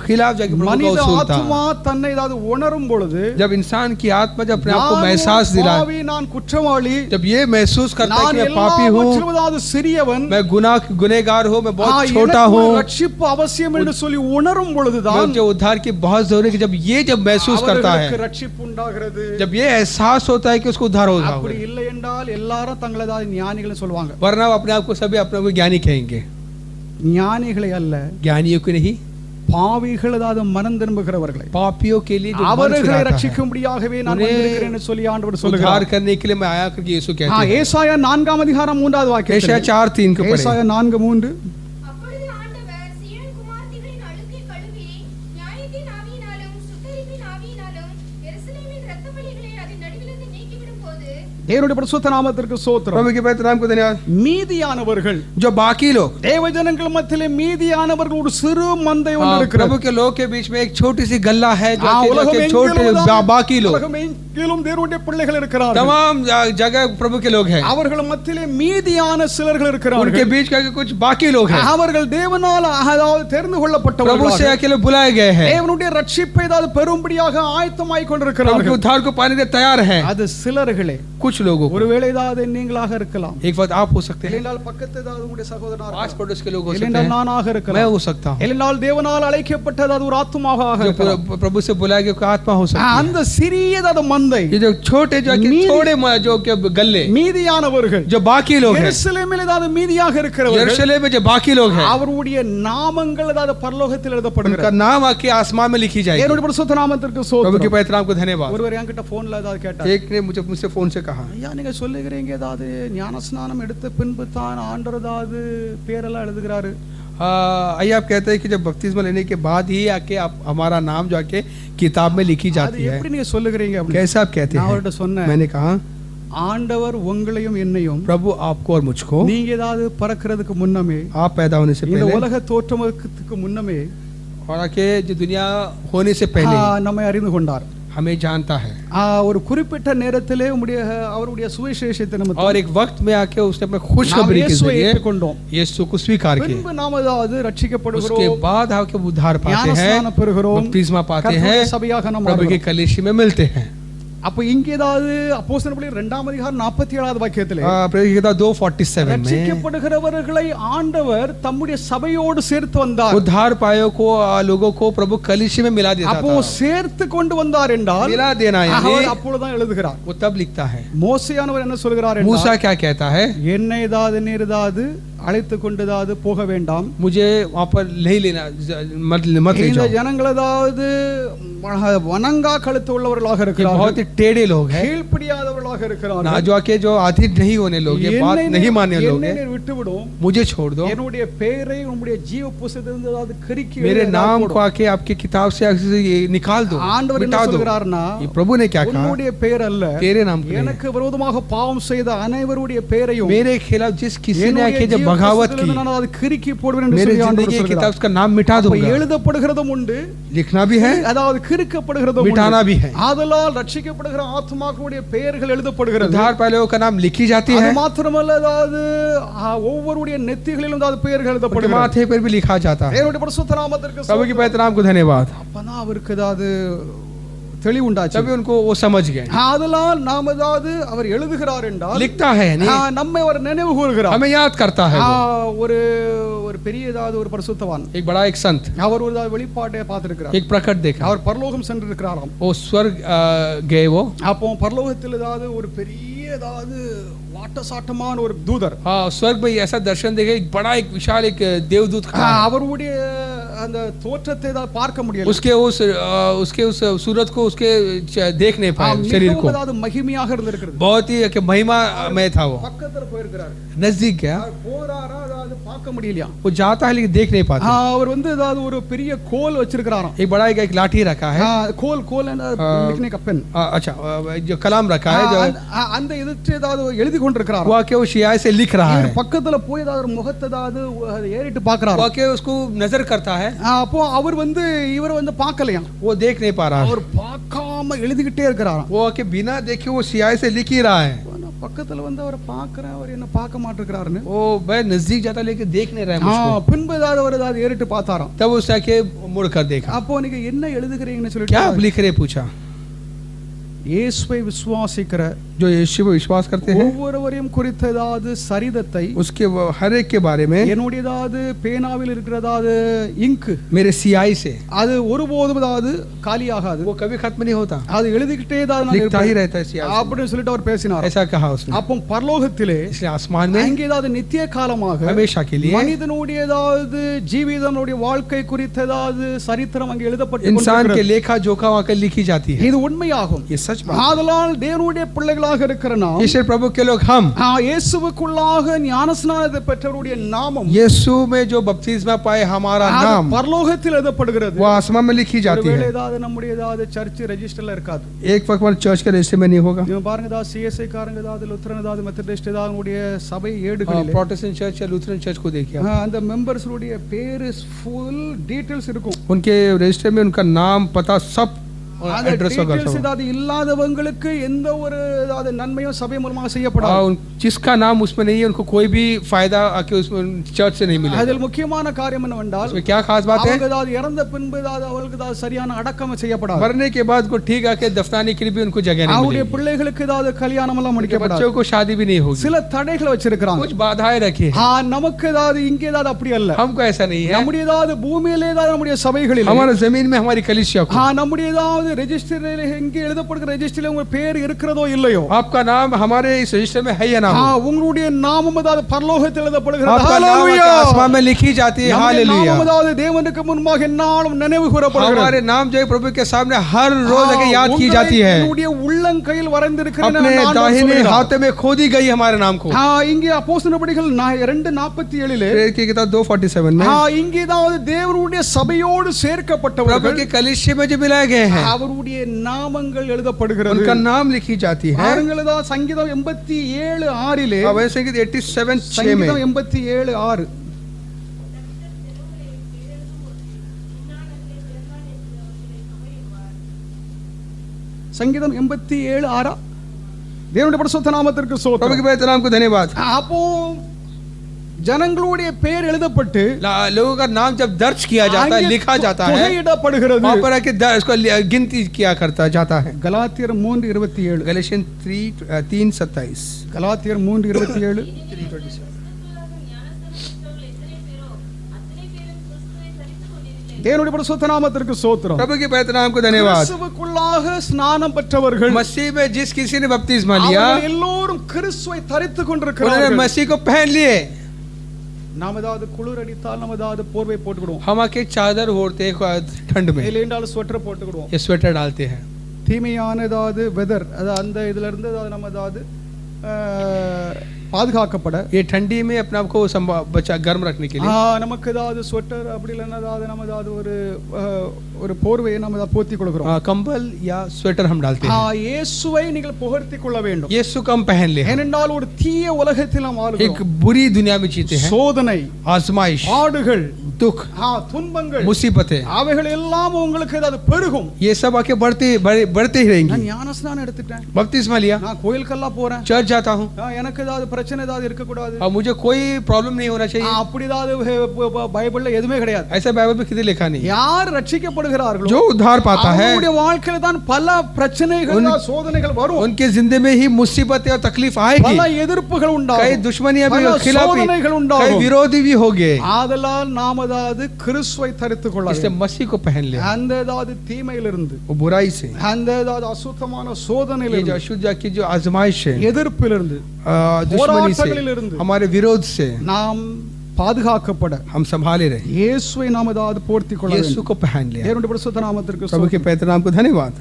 खिलाफ जाके प्रभु का மனித उसूल था। ஆத்மா தன்னை ஏதாவது உணரும் பொழுது, जब इंसान की आत्मा जब अपने आप को நான் एहसास ஒரு दिला, பாவி, நான் குற்றவாளி, जब ये महसूस करता है நான் कि मैं पापी हूँ, எல்லாவற்றிலும் ஏதாவது சிறியவன், मैं गुनहगार हूँ, मैं बहुत எனக்கு छोटा ஒரு हूँ, ரட்சிப்பு அவசியம் என்று சொல்லி உணரும் பொழுதுதான் जो उद्धार की बहुत जरूरी है, जब महसूस करता है, அவர்களுக்கு ரட்சிப்பு உண்டாகிறது. जब ये एहसास होता है कि उसको उद्धार होगा, அப்படி இல்லை என்றால் எல்லாரும் தங்களை ஏதாவது ஞானிகள் சொல்லுவாங்க. वरना वो अपने आप को सभी अपने को ज्ञानी कहेंगे। ஞானிகளை அல்ல, ज्ञानियों को नहीं, பாவிகள் ஏதாவது மனம் திரும்புகிறவர்களை, पापियों के लिए जो मन அவர்களை फिराता है, ரட்சிக்கும்படியாகவே நான் उन्हें வந்திருக்கிறேன் என்று சொல்லி ஆண்டவர் उद्धार சொல்லுகிறார். करने के लिए मैं आया करके यीशु कहते हैं। ஏசாயா 4:3 வாக்கியம், यशायाह 4:3 को पढ़ें। ஏசாயா 4:3 அப்பொழுது ஆண்டவர் சீயோன் குமாரத்திகளின் அழுக்கை கழுவி நியாயத்தின் ஆவியினாலும் சுட்டெரிப்பின் ஆவியினாலும் எருசலேமின் இரத்தப்பழிகளை அதன் நடுவிலிருந்து நீக்கிவிடும்போது தேவனுடைய பரிசுத்த நாமத்திற்கு ஸ்தோத்திரம். प्रभु के पवित्र नाम को धन्यवाद। மீதியானவர்கள், जो बाकी लोग, தேவஜனங்கள் மத்தியிலே மீதியானவர்கள் ஒரு சிறு மந்தை ஒன்று प्रभु இருக்கிறது. के लोग के बीच में एक छोटी सी गल्ला है, जो உலகம் कि छोटे எங்கிலும் बाकी लोग, உலகம் எங்கிலும் தேவனுடைய பிள்ளைகள் இருக்கிறார்கள். तमाम जगह प्रभु के लोग हैं, அவர்கள் மத்தியிலே மீதியான சிலர்கள் उनके இருக்கிறார்கள். बीच का कुछ बाकी लोग हैं, அவர்கள் தேவனால் அதாவது தெரிந்து प्रभु से கொள்ளப்பட்டவர்கள், अकेले बुलाए गए हैं, தேவனுடைய ரட்சிப்பை ஏதாவது பெறும்படியாக ஆயத்தமாய் प्रभु के கொண்டிருக்கிறார்கள். उद्धार को पाने के तैयार हैं। அது சிலர்களே. कुछ लोगों को, ஒருவேளை ஏதாவது நீங்களாக இருக்கலாம், एक वक्त आप हो सकते हैं, இல்லையென்றால் பக்கத்து ஏதாவது உங்களுடைய சகோதரனாக पास இருக்கலாம், पड़ोस के लोग हो सकते இல்லையென்றால் हैं, நானாக मैं இருக்கலாம், हो सकता हूँ, இல்லையென்றால் தேவனால் அழைக்கப்பட்ட ஏதாவது ஒரு ஆத்துமாக जो இருக்கலாம். प्रभु से बुलाए गए कोई आत्मा हो सकती है। அந்த சிறியதாத மந்தை, ये जो छोटे जो कि मीदी- थोड़े जो कि गल्ले, மீதியானவர்கள், जो बाकी लोग हैं, எருசலேமில் ஏதாவது மீதியாக இருக்கிறவர்கள், यरूशलेम में जो बाकी लोग हैं, அவருடைய நாமங்கள் ஏதாவது பரலோகத்தில் उनका எழுதப்படுகிறது. नाम आके आसमान में लिखी जाएगी। என்னுடைய பரிசுத்த நாமத்திற்கு प्रभु के ஸ்தோத்திரம். पवित्र नाम को धन्यवाद। ஒருவர் என்கிட்ட போன்ல ஏதாவது கேட்டார், एक ने मुझसे फोन से कहा, ஐயா நீங்க சொல்லுகிறீங்க ஏதாவது ஞானஸ்நானம் எடுத்த பின்பு தான் ஆண்டவர் ஏதாவது பேரெல்லாம் எழுதுகிறாரு. आइए आप कहते हैं कि जब बपतिस्मा लेने के बाद ही आके आप हमारा नाम जो आके किताब में लिखी அது जाती है, எப்படி நீங்க சொல்லுகிறீங்க அப்படின்னு कैसे आप कहते நான் हैं? அவர்கிட்ட சொன்னேன், मैंने कहा, ஆண்டவர் உங்களையும் என்னையும் प्रभु आपको और मुझको, நீங்க ஏதாவது பறக்கிறதுக்கு முன்னமே, आप पैदा होने से இந்த पहले உலக தோற்றத்துக்கு முன்னமே और आके जो दुनिया होने से पहले நம்மை அறிந்து கொண்டார். हमें जानता है, ஒரு குறிப்பிட்ட நேரத்திலே அவருடைய சுவிசேஷத்தை நிமித்தம் और एक वक्त में आके उसने अपने நாம் खुशखबरी के இயேசுவை जरिए ஏற்றுக்கொண்டோம். यीशु को स्वीकार किया। பின்பு நாம் ஏதாவது उसके ரட்சிக்கப்படுகிறோம், बाद आके उद्धार पाते हैं, ஞானஸ்நானம் பெறுகிறோம், बपतिस्मा पाते கர்த்தருடைய हैं, சபையாக நாம் प्रभु के மாறுகிறோம். कलीसिया में मिलते हैं। அப்ப இங்க ஏதாவது அப்போஸ்தலர் 2:47 வாக்கியத்திலே प्रेरित किताब 2:47 में ரட்சிக்கப்படுகிறவர்களை ஆண்டவர் தம்முடைய சபையோடு சேர்த்து வந்தார். उद्धार पायो को लोगों को प्रभु कलीसिया में मिला देता அப்போ था। சேர்த்து கொண்டு வந்தார் என்றால் मिला देना यानी அவர் அப்பொழுதுதான் எழுதுகிறார். वो तब लिखता है। மோசேயானவர் என்ன சொல்கிறார் मूसा என்றால், क्या कहता है? என்னை ஏதாவது நீர் ஏதாவது அழைத்து கொண்டு ஏதாவது போக வேண்டாம், मुझे वहां पर नहीं लेना, मत ले இந்த जाओ। ஜனங்கள் ஏதாவது வணங்கா கழுத்து உள்ளவர்களாக ये இருக்கிறார்கள், बहुत ही टेढ़े लोग हैं, கீழ்ப்படியாதவர்களாக ना இருக்கிறார்கள், जो आके जो आधे नहीं होने लोग, ये बात नहीं मानने लोग என்னை हैं, நீர் விட்டுவிடும், मुझे छोड़ दो। என்னுடைய பெயரை உம்முடைய ஜீவ புஸ்தகத்திலிருந்து ஏதாவது கிறுக்கி मेरे எழுதி नाम போடும். को आके आपकी किताब से ये निकाल दो, ஆண்டவர் என்ன मिटा दो। சொல்கிறார்னா, ये प्रभु ने क्या कहा? உன்னுடைய பெயர் அல்ல, तेरे नाम को नहीं। எனக்கு விரோதமாக பாவம் செய்த அனைவருடைய பெயரையும் मेरे खिलाफ जिस किसी ने என்னுடைய आके जब ஜீவ बगावत புத்தகத்திலிருந்து की, நான் அதை கிறுக்கி போடுவேன் என்று मेरे சொல்லி ஆண்டவர் जिंदगी की சொல்கிறார். किताब उसका नाम मिटा அப்ப दूंगा। எழுதப்படுகிறதும் உண்டு, लिखना भी है, அதாவது கிறுக்கப்படுகிறதும் मिटाना உண்டு. भी है। ஆதலால் ரட்சிக்கப்படுகிற ஆத்துமாக்களுடைய பெயர்கள் எழுதப்படுகிறது. उद्धार पाने वालों का नाम लिखी जाती அது है, மாத்திரமல்ல, அதாவது ஒவ்வொருடைய நெத்திகளிலும் அதாவது பெயர்கள் उनके எழுதப்படுகிறது. माथे पर भी लिखा जाता है। தேவனுடைய பரிசுத்த நாமத்திற்கு प्रभु की पवित्र नाम को धन्यवाद। அப்பதான் அவருக்கு ஏதாவது தெளிவுண்டாச்சு. तभी उनको वो समझ गए। ஆதலால் நாம் ஏதாவது அவர் எழுதுகிறார் என்றால் लिखता है नहीं, நம்மை அவர் நினைவு கூறுகிறார். हमें याद करता है वो। ஒரு ஒரு பெரிய ஏதாவது ஒரு பரிசுத்தவான், एक बड़ा एक संत அவர் ஒரு வெளிப்பாட்டை பார்த்திருக்கிறார். एक प्रकट देखा, அவர் பரலோகம் சென்றிருக்கிறாராம். वो स्वर्ग गए वो। அப்போ பரலோகத்தில் ஏதாவது ஒரு பெரிய ஏதாவது வாட்டசாட்டமான ஒரு தூதர், हाँ, स्वर्ग में ऐसा दर्शन देखे, एक बड़ा एक विशाल एक देवदूत खड़ा है। அவருடைய அந்த தோற்றத்தை ஏதாவது பார்க்க முடியல. उसके उस सूरत को उसके देख नहीं पाए, शरीर को। ஏதாவது மகிமையாக இருந்திருக்கிறது. बहुत ही कि महिमा में था वो। பக்கத்துல போயிருக்கிறார், नजदीक गया, போறாரா அதாவது பார்க்க முடியலையா. वो जाता है लेकिन देख नहीं पाता। அவர் ஏதாவது ஒரு பெரிய கோல் வச்சிருக்கிறாராம். एक बड़ा एक लाठी रखा है, கோல் लिखने का पेन, अच्छा जो कलाम रखा है, जो அந்த இதுக்கு ஏதாவது எழுதி கொண்டிருக்கிறார். वो आके वो शियाई से लिख रहा है, பக்கத்துல போய் ஏதாவது ஒரு முகத்தை ஏதாவது ஏறிட்டு பார்க்கறாரு. वो आके उसको नजर करता है। அப்போ அவர் இவர் பார்க்கலையா, वो देख नहीं पा रहा है, அவர் பார்க்காம எழுதிக்கிட்டே இருக்கிறாராம். वो आके बिना देखे वो सियाई से लिख ही रहा है। பக்கத்துல அவரை பார்க்கறேன், அவர் என்ன பார்க்க மாட்டேங்கிறாருன்னு. वो भाई नजदीक जाता लेकिन देख नहीं रहा है मुझको। பின்பு ஏதாவது ஏறிட்டு பார்த்தாராம். तब उसे आके मुड़ कर देखा। அப்போ நீங்க என்ன எழுதுகிறீங்கன்னு क्या சொல்லிட்டு आप लिख रहे पूछा। இயேசுவை விசுவாசிக்கிற जो यीशु पर विश्वास करते हैं ஒவ்வொருவரையும் குறித்த ஏதாவது சரிதத்தை, उसके हर एक के बारे में, என்னுடைய ஏதாவது பேனாவில் இருக்கிறதாவது இங்க், मेरे सियाई से அது ஒருபோதும் ஏதாவது காலியாகாது, वो कभी खत्म नहीं होता, அது எழுதிக்கிட்டே தான் நான் लिखता ही இருப்பேன் रहता है सियाई से। அப்படின்னு சொல்லிட்டு அவர் பேசினார். ऐसा कहा उसने। அப்போ பரலோகத்திலே इसलिए आसमान में அங்கே ஏதாவது நித்திய காலமாக हमेशा के लिए மனிதனுடைய ஏதாவது ஜீவிதனுடைய வாழ்க்கை குறித்த ஏதாவது சரித்திரம் அங்கே எழுதப்பட்டு इंसान के கொண்டிருக்கிறது. लेखा जोखा वहां कर लिखी जाती है। இது உண்மையாகும். ये सच बात है। ஆதலால் தேவனுடைய பிள்ளைகளாக இருக்கிற நாம், ईश्वर प्रभु के लोग हम, இயேசுவுக்குள்ளாக ஞானஸ்நானத்தை பெற்றவருடைய நாமம் यीशु में जो बपतिस्मा पाए हमारा அது नाम பரலோகத்தில் எழுதப்படுகிறது. वो आसमान में लिखी जाती ஒருவேளை है। ஏதாவது நம்முடைய ஏதாவது சர்ச் ரெஜிஸ்டர்ல இருக்காது. एक वक्त हमारे चर्च के रजिस्टर में नहीं होगा। நீங்க பாருங்க, ஏதாவது சிஎஸ்ஐ காரங்க ஏதாவது லுத்தரன் ஏதாவது மெத்தடிஸ்ட் ஏதாவது உடைய சபை ஏடுகளில் प्रोटेस्टेंट चर्च या लूथरन चर्च को देखिए, அந்த மெம்பர்ஸ் உடைய பேரு ஃபுல் டீடைல்ஸ் இருக்கும். उनके रजिस्टर में उनका नाम पता सब और அந்த एड्रेस होगा details सब। ஏதாவது இல்லாதவங்களுக்கு எந்த ஒரு ஏதாவது நன்மையும் சபை மூலமாக செய்யப்படாது. जिसका नाम उसमें नहीं है उनको कोई भी फायदा आके उसमें चर्च से नहीं मिलेगा। அதில் முக்கியமான காரியம் என்னவென்றால், उसमें क्या खास बात है, அவங்க ஏதாவது இறந்த பின்பு ஏதாவது அவங்களுக்கு ஏதாவது சரியான அடக்கம் செய்யப்படாது. मरने के बाद को ठीक आके दफनाने के लिए भी उनको जगह नहीं அவருடைய मिलेगी। பிள்ளைகளுக்கு ஏதாவது கல்யாணம் எல்லாம் उनके முடிக்கப்படாது. बच्चों को शादी भी नहीं होगी, சில தடைகளை வச்சிருக்காங்க. कुछ बाधाएं रखी है। நமக்கு ஏதாவது இங்கே ஏதாவது அப்படி அல்ல. हमको ऐसा नहीं है, நம்முடைய ஏதாவது பூமியிலே ஏதாவது நம்முடைய சபைகளில், हमारा जमीन में हमारी कलीसिया को, நம்முடைய ஏதாவது ரெஜிஸ்டரில் இங்கே எழுதப்படுகிற ரெஜிஸ்டரில் உங்க பேர் இருக்கிறதோ இல்லையோ, आपका नाम हमारे इस रजिस्टर में है या ना हो, உங்களுடைய நாமம் ஏதாவது பரலோகத்தில் எழுதப்படுகிறது. आपका नाम ஹalleluya. आसमान में लिखी जाती है। நம்முடைய हालेलुया। நாமம் ஏதாவது தேவனுக்கு முன்பாக என்னாலும் நினைவு கூறப்படுகிறது. हमारे नाम जो है प्रभु के सामने हर रोज आके याद की जाती है। உங்களுடைய உள்ளங்கையில் வரைந்திருக்கிறது. अपने दाहिने हाथ में खोदी गई हमारे नाम को। இங்கே அப்போஸ்தலர் நடபடிகள் 2:47 प्रेरित की किताब 2:47 में இங்கே ஏதாவது தேவனுடைய சபையோடு प्रभु சேர்க்கப்பட்டவர்கள் के कलीसिया में जो मिलाए गए हैं அவருடைய நாமங்கள் எழுதப்படுகிறது. उनका नाम लिखी जाती है। பாருங்கள், ஏதாவது சங்கீதம் 87:6 वैसे संगीत 87:6 में சங்கீதம் 87:6 சங்கீதம் 87:6 தேவனுடைய பரிசுத்த நாமத்திற்கு प्रभु के ஸ்தோத்திரம். पवित्र नाम को धन्यवाद। அப்போ ஜனங்களுடைய பெயர் எழுதப்பட்டு लोगों का नाम जब दर्ज किया जाता है, लिखा जाता है, தொகையிடப்படுகிறது. वहां पर आके उसको गिनती किया करता जाता है। கலாத்தியர் 3:27 गलेशियन 3:27 கலாத்தியர் 3:27 தேவனுடைய பரிசுத்த நாமத்திற்கு ஸ்தோத்திரம். प्रभु के पवित्र नाम को धन्यवाद। கிறிஸ்துவுக்குள்ளாக ஸ்நானம் பெற்றவர்கள் मसीह में जिस किसी ने बपतिस्मा लिया, அவர்கள் எல்லோரும் கிறிஸ்துவை தரித்துக் उन्होंने கொண்டிருக்கிறார்கள். मसीह को पहन लिए। நாம் ஏதாவது குளிர் அடித்தால் நம்ம ஏதாவது போர்வை போட்டுக்கிடுவோம், हम आके चादर ओढ़ते हैं ठंड में, இல்லைன்றாலும் ஸ்வெட்டர் போட்டுக்கிடுவோம். ये स्वेटर डालते हैं। தீமையான ஏதாவது வெதர், அது அந்த இதுல இருந்து ஏதாவது நம்ம ஏதாவது பாதுகாக்கப்பட ये ठंडी में अपने आप को बचा गर्म रखने के लिए நமக்கு ஏதாவது ஸ்வெட்டர் அப்படி இல்லைன்னா ஏதாவது நம்ம ஏதாவது ஒரு போர்வையை நம்ம ஏதாவது போத்திக் கொள்கிறோம் कंबल या स्वेटर हम डालते हैं இயேசுவை நீங்கள் புகழ்த்திக் கொள்ள வேண்டும் यीशु को हम पहन ले ஏனென்றால் ஒரு தீய உலகத்தில் நாம் एक வாழ்கிறோம் बुरी दुनिया में जीते हैं சோதனை आजमाइश பாடுகள் दुख துன்பங்கள் मुसीबतें அவைகள் எல்லாம் உங்களுக்கு ஏதாவது பெருகும் ये सब आके बढ़ते ही रहेंगी நான் ஞானஸ்நானம் எடுத்துட்டேன் बपतिस्मा लिया நான் கோயிலுக்கெல்லாம் போறேன் चर्च जाता हूँ எனக்கு ஏதாவது பிரச்சனை ஏதாவது இருக்க கூடாது और मुझे कोई प्रॉब्लम नहीं होना चाहिए அப்படி ஏதாவது பைபிள்ல எதுவுமே கிடையாது ऐसा बाइबल में किसी लिखा नहीं யார் ரட்சிக்கப்படுகிறார்களோ जो उद्धार पाता है அவருடைய வாழ்க்கையில தான் பல பிரச்சனைகள் சோதனைகள் வரும் उनके जिंदगी में ही मुसीबतें और तकलीफ आएगी பல எதிர்ப்புகள் कई உண்டாகும் दुश्मनियां भी பல खिलाफ சோதனைகள் कई உண்டாகும் विरोधी भी होंगे ஆதலால் நாம் அதாவது கிறிஸ்துவை தரித்துக் கொள்ள इसलिए வேண்டும் मसीह को पहन ले அந்த ஏதாவது தீமையிலிருந்து वो बुराई से அந்த ஏதாவது அசுத்தமான ये जो சோதனையிலிருந்து अशुद्ध की जो आजमाइश है எதிர்ப்பிலிருந்து दुश्मनी से போராட்டங்களிலிருந்து हमारे विरोध से நாம் பாதுகாக்கப்பட हम संभाले रहे இயேசுவை நாம் அதாவது போர்த்திக் கொள்ள यीशु வேண்டும் को पहन लिया தேவனுடைய பரிசுத்த நாமத்திற்கு प्रभु के ஸ்தோத்திரம். पवित्र नाम को धन्यवाद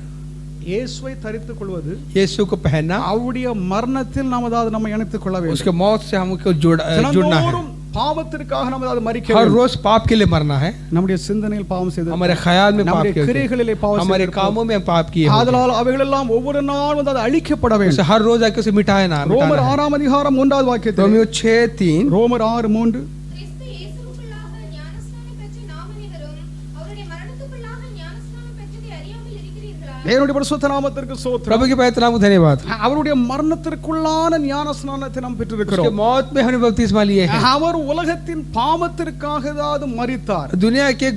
இயேசுவை தரித்துக் கொள்வது यीशु को पहनना அவருடைய மரணத்தில் நாம் அதாவது நம்ம இணைத்துக் கொள்ள வேண்டும் उसके मौत से हमको जुड़ना है தினந்தோறும் பாவத்திற்காக நாம் அதாவது மரிக்க हर வேண்டும் रोज पाप के लिए मरना है நம்முடைய சிந்தனையில் பாவம் செய்து हमारे ख्याल में पाप நம்முடைய किए கிரியைகளிலே பாவம் हमारे செய்து कामों में हम पाप किए होते हैं। ஆதலால் அவைகள் எல்லாம் ஒவ்வொரு நாள் வந்து அது அழிக்கப்பட उसे வேண்டும் हर रोज आके उसे मिटाए ना ரோமர் 6 அதிகாரம் 3வது வாக்கியத்தில் रोमियो 6:3 ரோமர் 6:3 கிறிஸ்து இயேசுவுக்குள்ளாக ஞானஸ்நானம் பெற்ற நாம் அனைவரும் அவருடைய மரணத்துக்குள்ளாக ஞானஸ்நானம் பெற்றதை அறியாமல் இருக்கிறீர்களா? தேவனுடைய பரிசுத்த நாமத்திற்கு ஸ்தோத்திரம். प्रभु के पवित्र नाम को धन्यवाद அவருடைய மரணத்திற்குள்ளான ஞான ஸ்நானத்தை நாம் उसके பெற்றிருக்கிறோம். मौत में हमने बपतिस्मा लिए हैं அவர் உலகத்தின் பாவத்திற்காக ஏதாவது மரித்தார். दुनिया के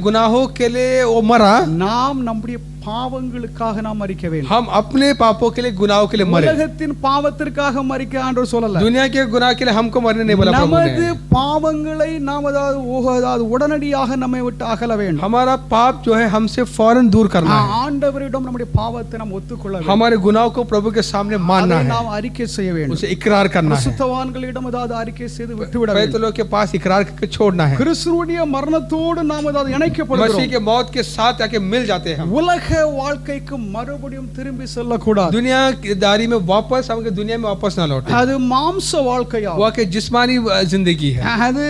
गुनाहों के लिए वो मरा நாம் நம்முடைய பாவங்களுக்காக நாம் மரிக்க வேண்டும். हम अपने पापों के लिए गुनाहों के लिए मरे உலகத்தின் பாவத்திற்காக மரிக்க ஆண்டவர் சொல்லல. दुनिया के गुनाह के लिए हमको मरने नहीं बोला प्रभु நமது ने பாவங்களை நாம் அதாவது உடனடியாக நம்மை விட்டு அகல வேண்டும். हमारा पाप जो है हमसे फौरन दूर करना है ஆண்டவரிடம் நம்முடைய பாவத்தை நாம் ஒத்துக்கொள்ள வேண்டும். हमारे गुनाहों को प्रभु के सामने मानना அதை है நாம் அறிக்கை செய்ய வேண்டும். उसे इकरार करना है பரிசுத்தவான்களிடம் அதாவது அறிக்கை செய்து விட்டுவிட पवित्र வேண்டும். लोग के पास इकरार करके छोड़ना है கிறிஸ்துவுடைய மரணத்தோடு நாம் அதாவது मसीह இணைக்கப்படுகிறோம். के मौत के साथ आके मिल जाते हैं हम உலக வாழ்க்கைக்கு மறுபடியும் திரும்பி செல்லக்கூடாது. दुनिया की दारी में वापस हमके दुनिया में वापस ना लौटे அது மாம்ச வாழ்க்கையாகும். वो के जिस्मानी जिंदगी है அது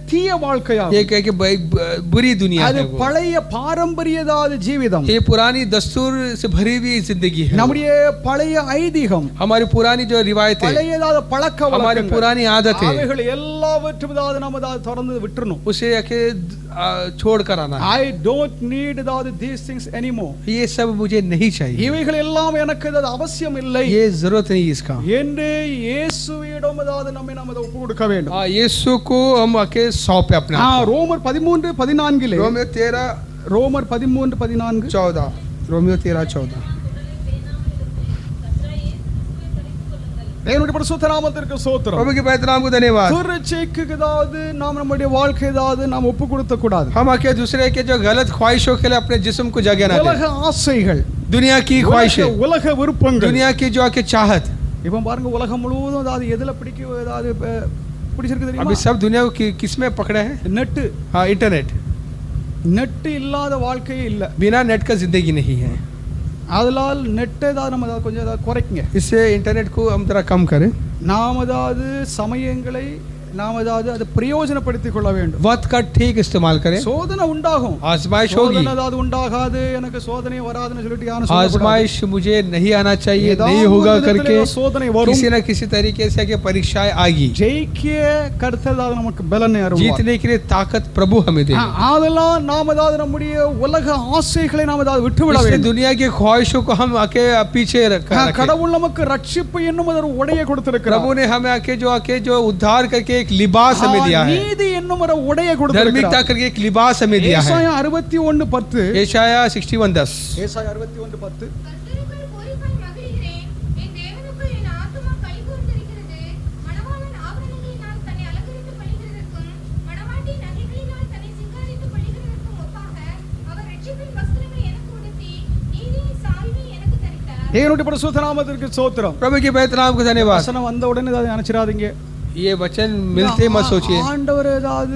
தீய வாழ்க்கையாகும். ये कह के बुरी दुनिया அது है वो பழைய பாரம்பரியதாவது ஜீவிதம். ये पुरानी दस्तूर से भरी हुई जिंदगी है நம்முடைய பழைய ஐதீகம், हमारी पुरानी जो रिवायतें பழையதாவது பழக்க हमारी வழக்கங்கள், पुरानी आदतें அவைகள் எல்லாவற்றையும் அதாவது நம்ம அதாவது திறந்து விட்டுறணும். उसे आके छोड़ कर आना है I don't need அதாவது these things anymore. ये सब मुझे नहीं चाहिए இவைகள் எல்லாம் எனக்கு அது அவசியம் இல்லை ये जरूरत नहीं इसका என்று இயேசுவிடம் அதாவது நம்மை நாம் அதை ஒப்பு கொடுக்க வேண்டும். यीशु को हम आके सौंपे अपने आप को। ரோமர் 13:14 रोमियो 13 ரோமர் 13:14 14 रोमियो 13:14 தேவனுடைய பரிசுத்த நாமத்திற்கு ஸ்தோத்திரம். प्रभु के पवित्र नाम को धन्यवाद துர்ச்சைக்கு ஏதாவது நாம் நம்முடைய வாழ்க்கை ஏதாவது நாம் ஒப்பு கொடுக்க கூடாது. हम आके दूसरे के जो गलत ख्वाहिशों के लिए अपने जिस्म को जगह ना உலக दें ஆசைகள், दुनिया की ख्वाहिशें உலக விருப்பங்கள், दुनिया की जो आके चाहत இப்போ பாருங்க உலகம் முழுவதும் அதாவது எதுல பிடிக்கும் ஏதாவது பிடிச்சிருக்கு अभी தெரியுமா? सब दुनिया को किस में पकड़े हैं நெட். हाँ इंटरनेट நெட் இல்லாத வாழ்க்கையே இல்ல. बिना नेट का जिंदगी नहीं है அதனால் நெட் ஏதாவது நம்ம ஏதாவது கொஞ்சம் ஏதாவது குறைக்குங்க. इससे इंटरनेट को हम जरा कम करें நாம் அதாவது சமயங்களை நாம் அதாவது அதை பிரயோஜனப்படுத்திக் கொள்ள வேண்டும். वक्त का ठीक इस्तेमाल करें சோதனை உண்டாகும், आजमाइश होगी சோதனை அதாவது உண்டாகாது, எனக்கு சோதனை வராதுன்னு சொல்லிட்டு யாரும் சொல்லக்கூடாது. आजमाइश मुझे नहीं आना चाहिए ஏதாவது नहीं ஒரு होगा விதத்திலே करके சோதனை வரும். किसी न किसी तरीके से आगे परीक्षाएं आएगी ஜெயிக்க கர்த்தர் நமக்கு பலனை அருள்வார். जीतने के लिए ताकत प्रभु हमें देगा ஆதலால் நாம் அதாவது நம்முடைய உலக ஆசைகளை நாம் அதாவது விட்டுவிட इसलिए வேண்டும். दुनिया की ख्वाहिशों को हम आके पीछे रखें கடவுள் நமக்கு ரட்சிப்பு என்னும் ஒரு உடையை கொடுத்திருக்கிறார். प्रभु ने हमें आके जो उद्धार करके एक लिबास हमें दिया है நீதி என்னும் ஒரு உடையை धार्मिकता கொடுத்திருக்கிறார். करके एक लिबास हमें दिया है ஏசாயா 61:10 यशाया 61:10 ஏசாயா 61:10 கர்த்தருக்குள் பூரிப்பாய் மகிழ்கிறேன். என் தேவனுக்குள் என் ஆத்துமா களிகூர்ந்திருக்கிறது. மணவாளன் ஆபரணங்களினால் தன்னை அலங்கரித்துக் கொள்கிறதற்கும் மணவாட்டி நகைகளினால் தன்னை சிங்காரித்துக் கொள்கிறதற்கும் ஒப்பாக அவர் இரட்சிப்பின் வஸ்திரங்களை எனக்கு உடுத்தி நீதியின் சால்வை எனக்கு தரித்தார். தேவனுடைய பரிசுத்த நாமத்திற்கு ஸ்தோத்திரம். प्रभु के पवित्र नाम को धन्यवाद வசனம் வந்த உடனே அதை நினைச்சிராதீங்க. ये वचन मिलते मत सोचिए ஆண்டவர் ஏதாவது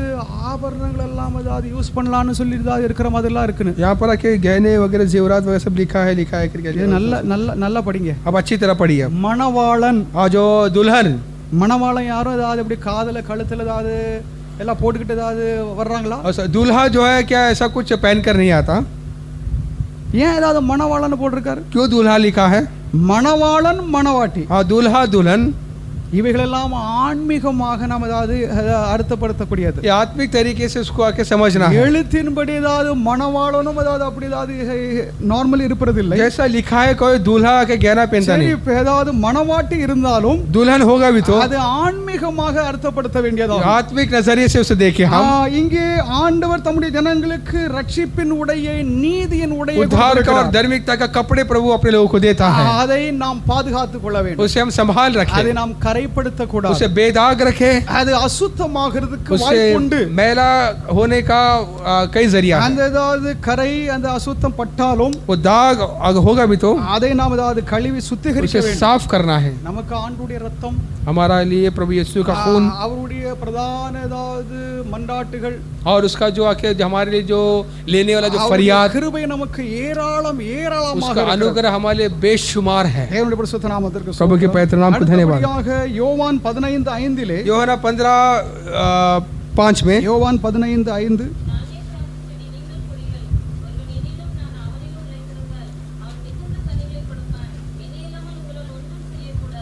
ஆபரணங்கள் எல்லாம் ஏதாவது யூஸ் பண்ணலாம்னு சொல்லி ஏதாவது இருக்கிற மாதிரிலாம் இருக்குன்னு. यहाँ पर आके गहने वगैरह जेवरात वगैरह सब लिखा है இது करके நல்ல நல்ல நல்லா படிங்க. अब अच्छी तरह पढ़िए மணவாளன் और जो दुल्हन மணவாளன் யாரும் ஏதாவது இப்படி காதுல கழுத்துல ஏதாவது எல்லாம் போட்டுக்கிட்டு ஏதாவது வர்றாங்களா? और दूल्हा जो है क्या ऐसा कुछ पहनकर नहीं आता? ஏன் ஏதாவது மணவாளன் போட்டிருக்காரு? क्यों दूल्हा लिखा है? மணவாளன் மணவாட்டி हाँ, दूल्हा दुल्हन இவைகளெல்லாம் ஆன்மீகமாக நாம் ஏதாவது அர்த்தப்படுத்தக்கூடியது. ये आत्मिक तरीके से उसको आके समझना है। எழுத்தின்படி ஏதாவது மணவாளனும் ஏதாவது அப்படி ஏதாவது நார்மலி இருப்பதில்லை. जैसा लिखा है कोई दूल्हा आके गहना पहनता சரி, नहीं। இப்ப ஏதாவது மணவாட்டி இருந்தாலும் दुल्हन होगा भी तो அது ஆன்மீகமாக அர்த்தப்படுத்த வேண்டியதாகும். आत्मिक नजरिए से उसे देखे हम। இங்கே ஆண்டவர் தம்முடைய ஜனங்களுக்கு ரட்சிப்பின் உடைய நீதியின் உடைய उद्धार का और धार्मिकता का कपड़े प्रभु अपने लोगों को देता है। அதை நாம் பாதுகாத்துக் கொள்ள வேண்டும். उसे हम संभाल रखें, அதை நாம் கரைப்படுத்த கூடாது. उसे बेदाग रखें। அது அசுத்தமாகிறதுக்கு उससे வாய்ப்பு உண்டு. मैला होने का कई जरिया है। அந்த ஏதாவது கரை அந்த அசுத்தம் பட்டாலும் वो दाग अगर होगा भी तो அதை நாம் ஏதாவது கழுவி சுத்திகரிக்க उसे வேண்டும். साफ करना है। நமக்கு ஆண்டுடைய ரத்தம், हमारा लिए प्रभु यीशु का खून அவருடைய பிரதான ஏதாவது மன்றாட்டுகள், और उसका जो आके हमारे लिए जो लेने वाला जो அவருடைய फरियाद, கிருபை நமக்கு ஏராளம் ஏராளமாக उसका இருக்கிறது. अनुग्रह हमारे लिए बेशुमार है। தேவனுடைய பரிசுத்த நாமத்திற்கு प्रभु के ஸ்தோத்திரம். पवित्र नाम को धन्यवाद। அடுத்தபடியாக யோவான் 15:5 யோவான் 15:5 में யோவான் 15:5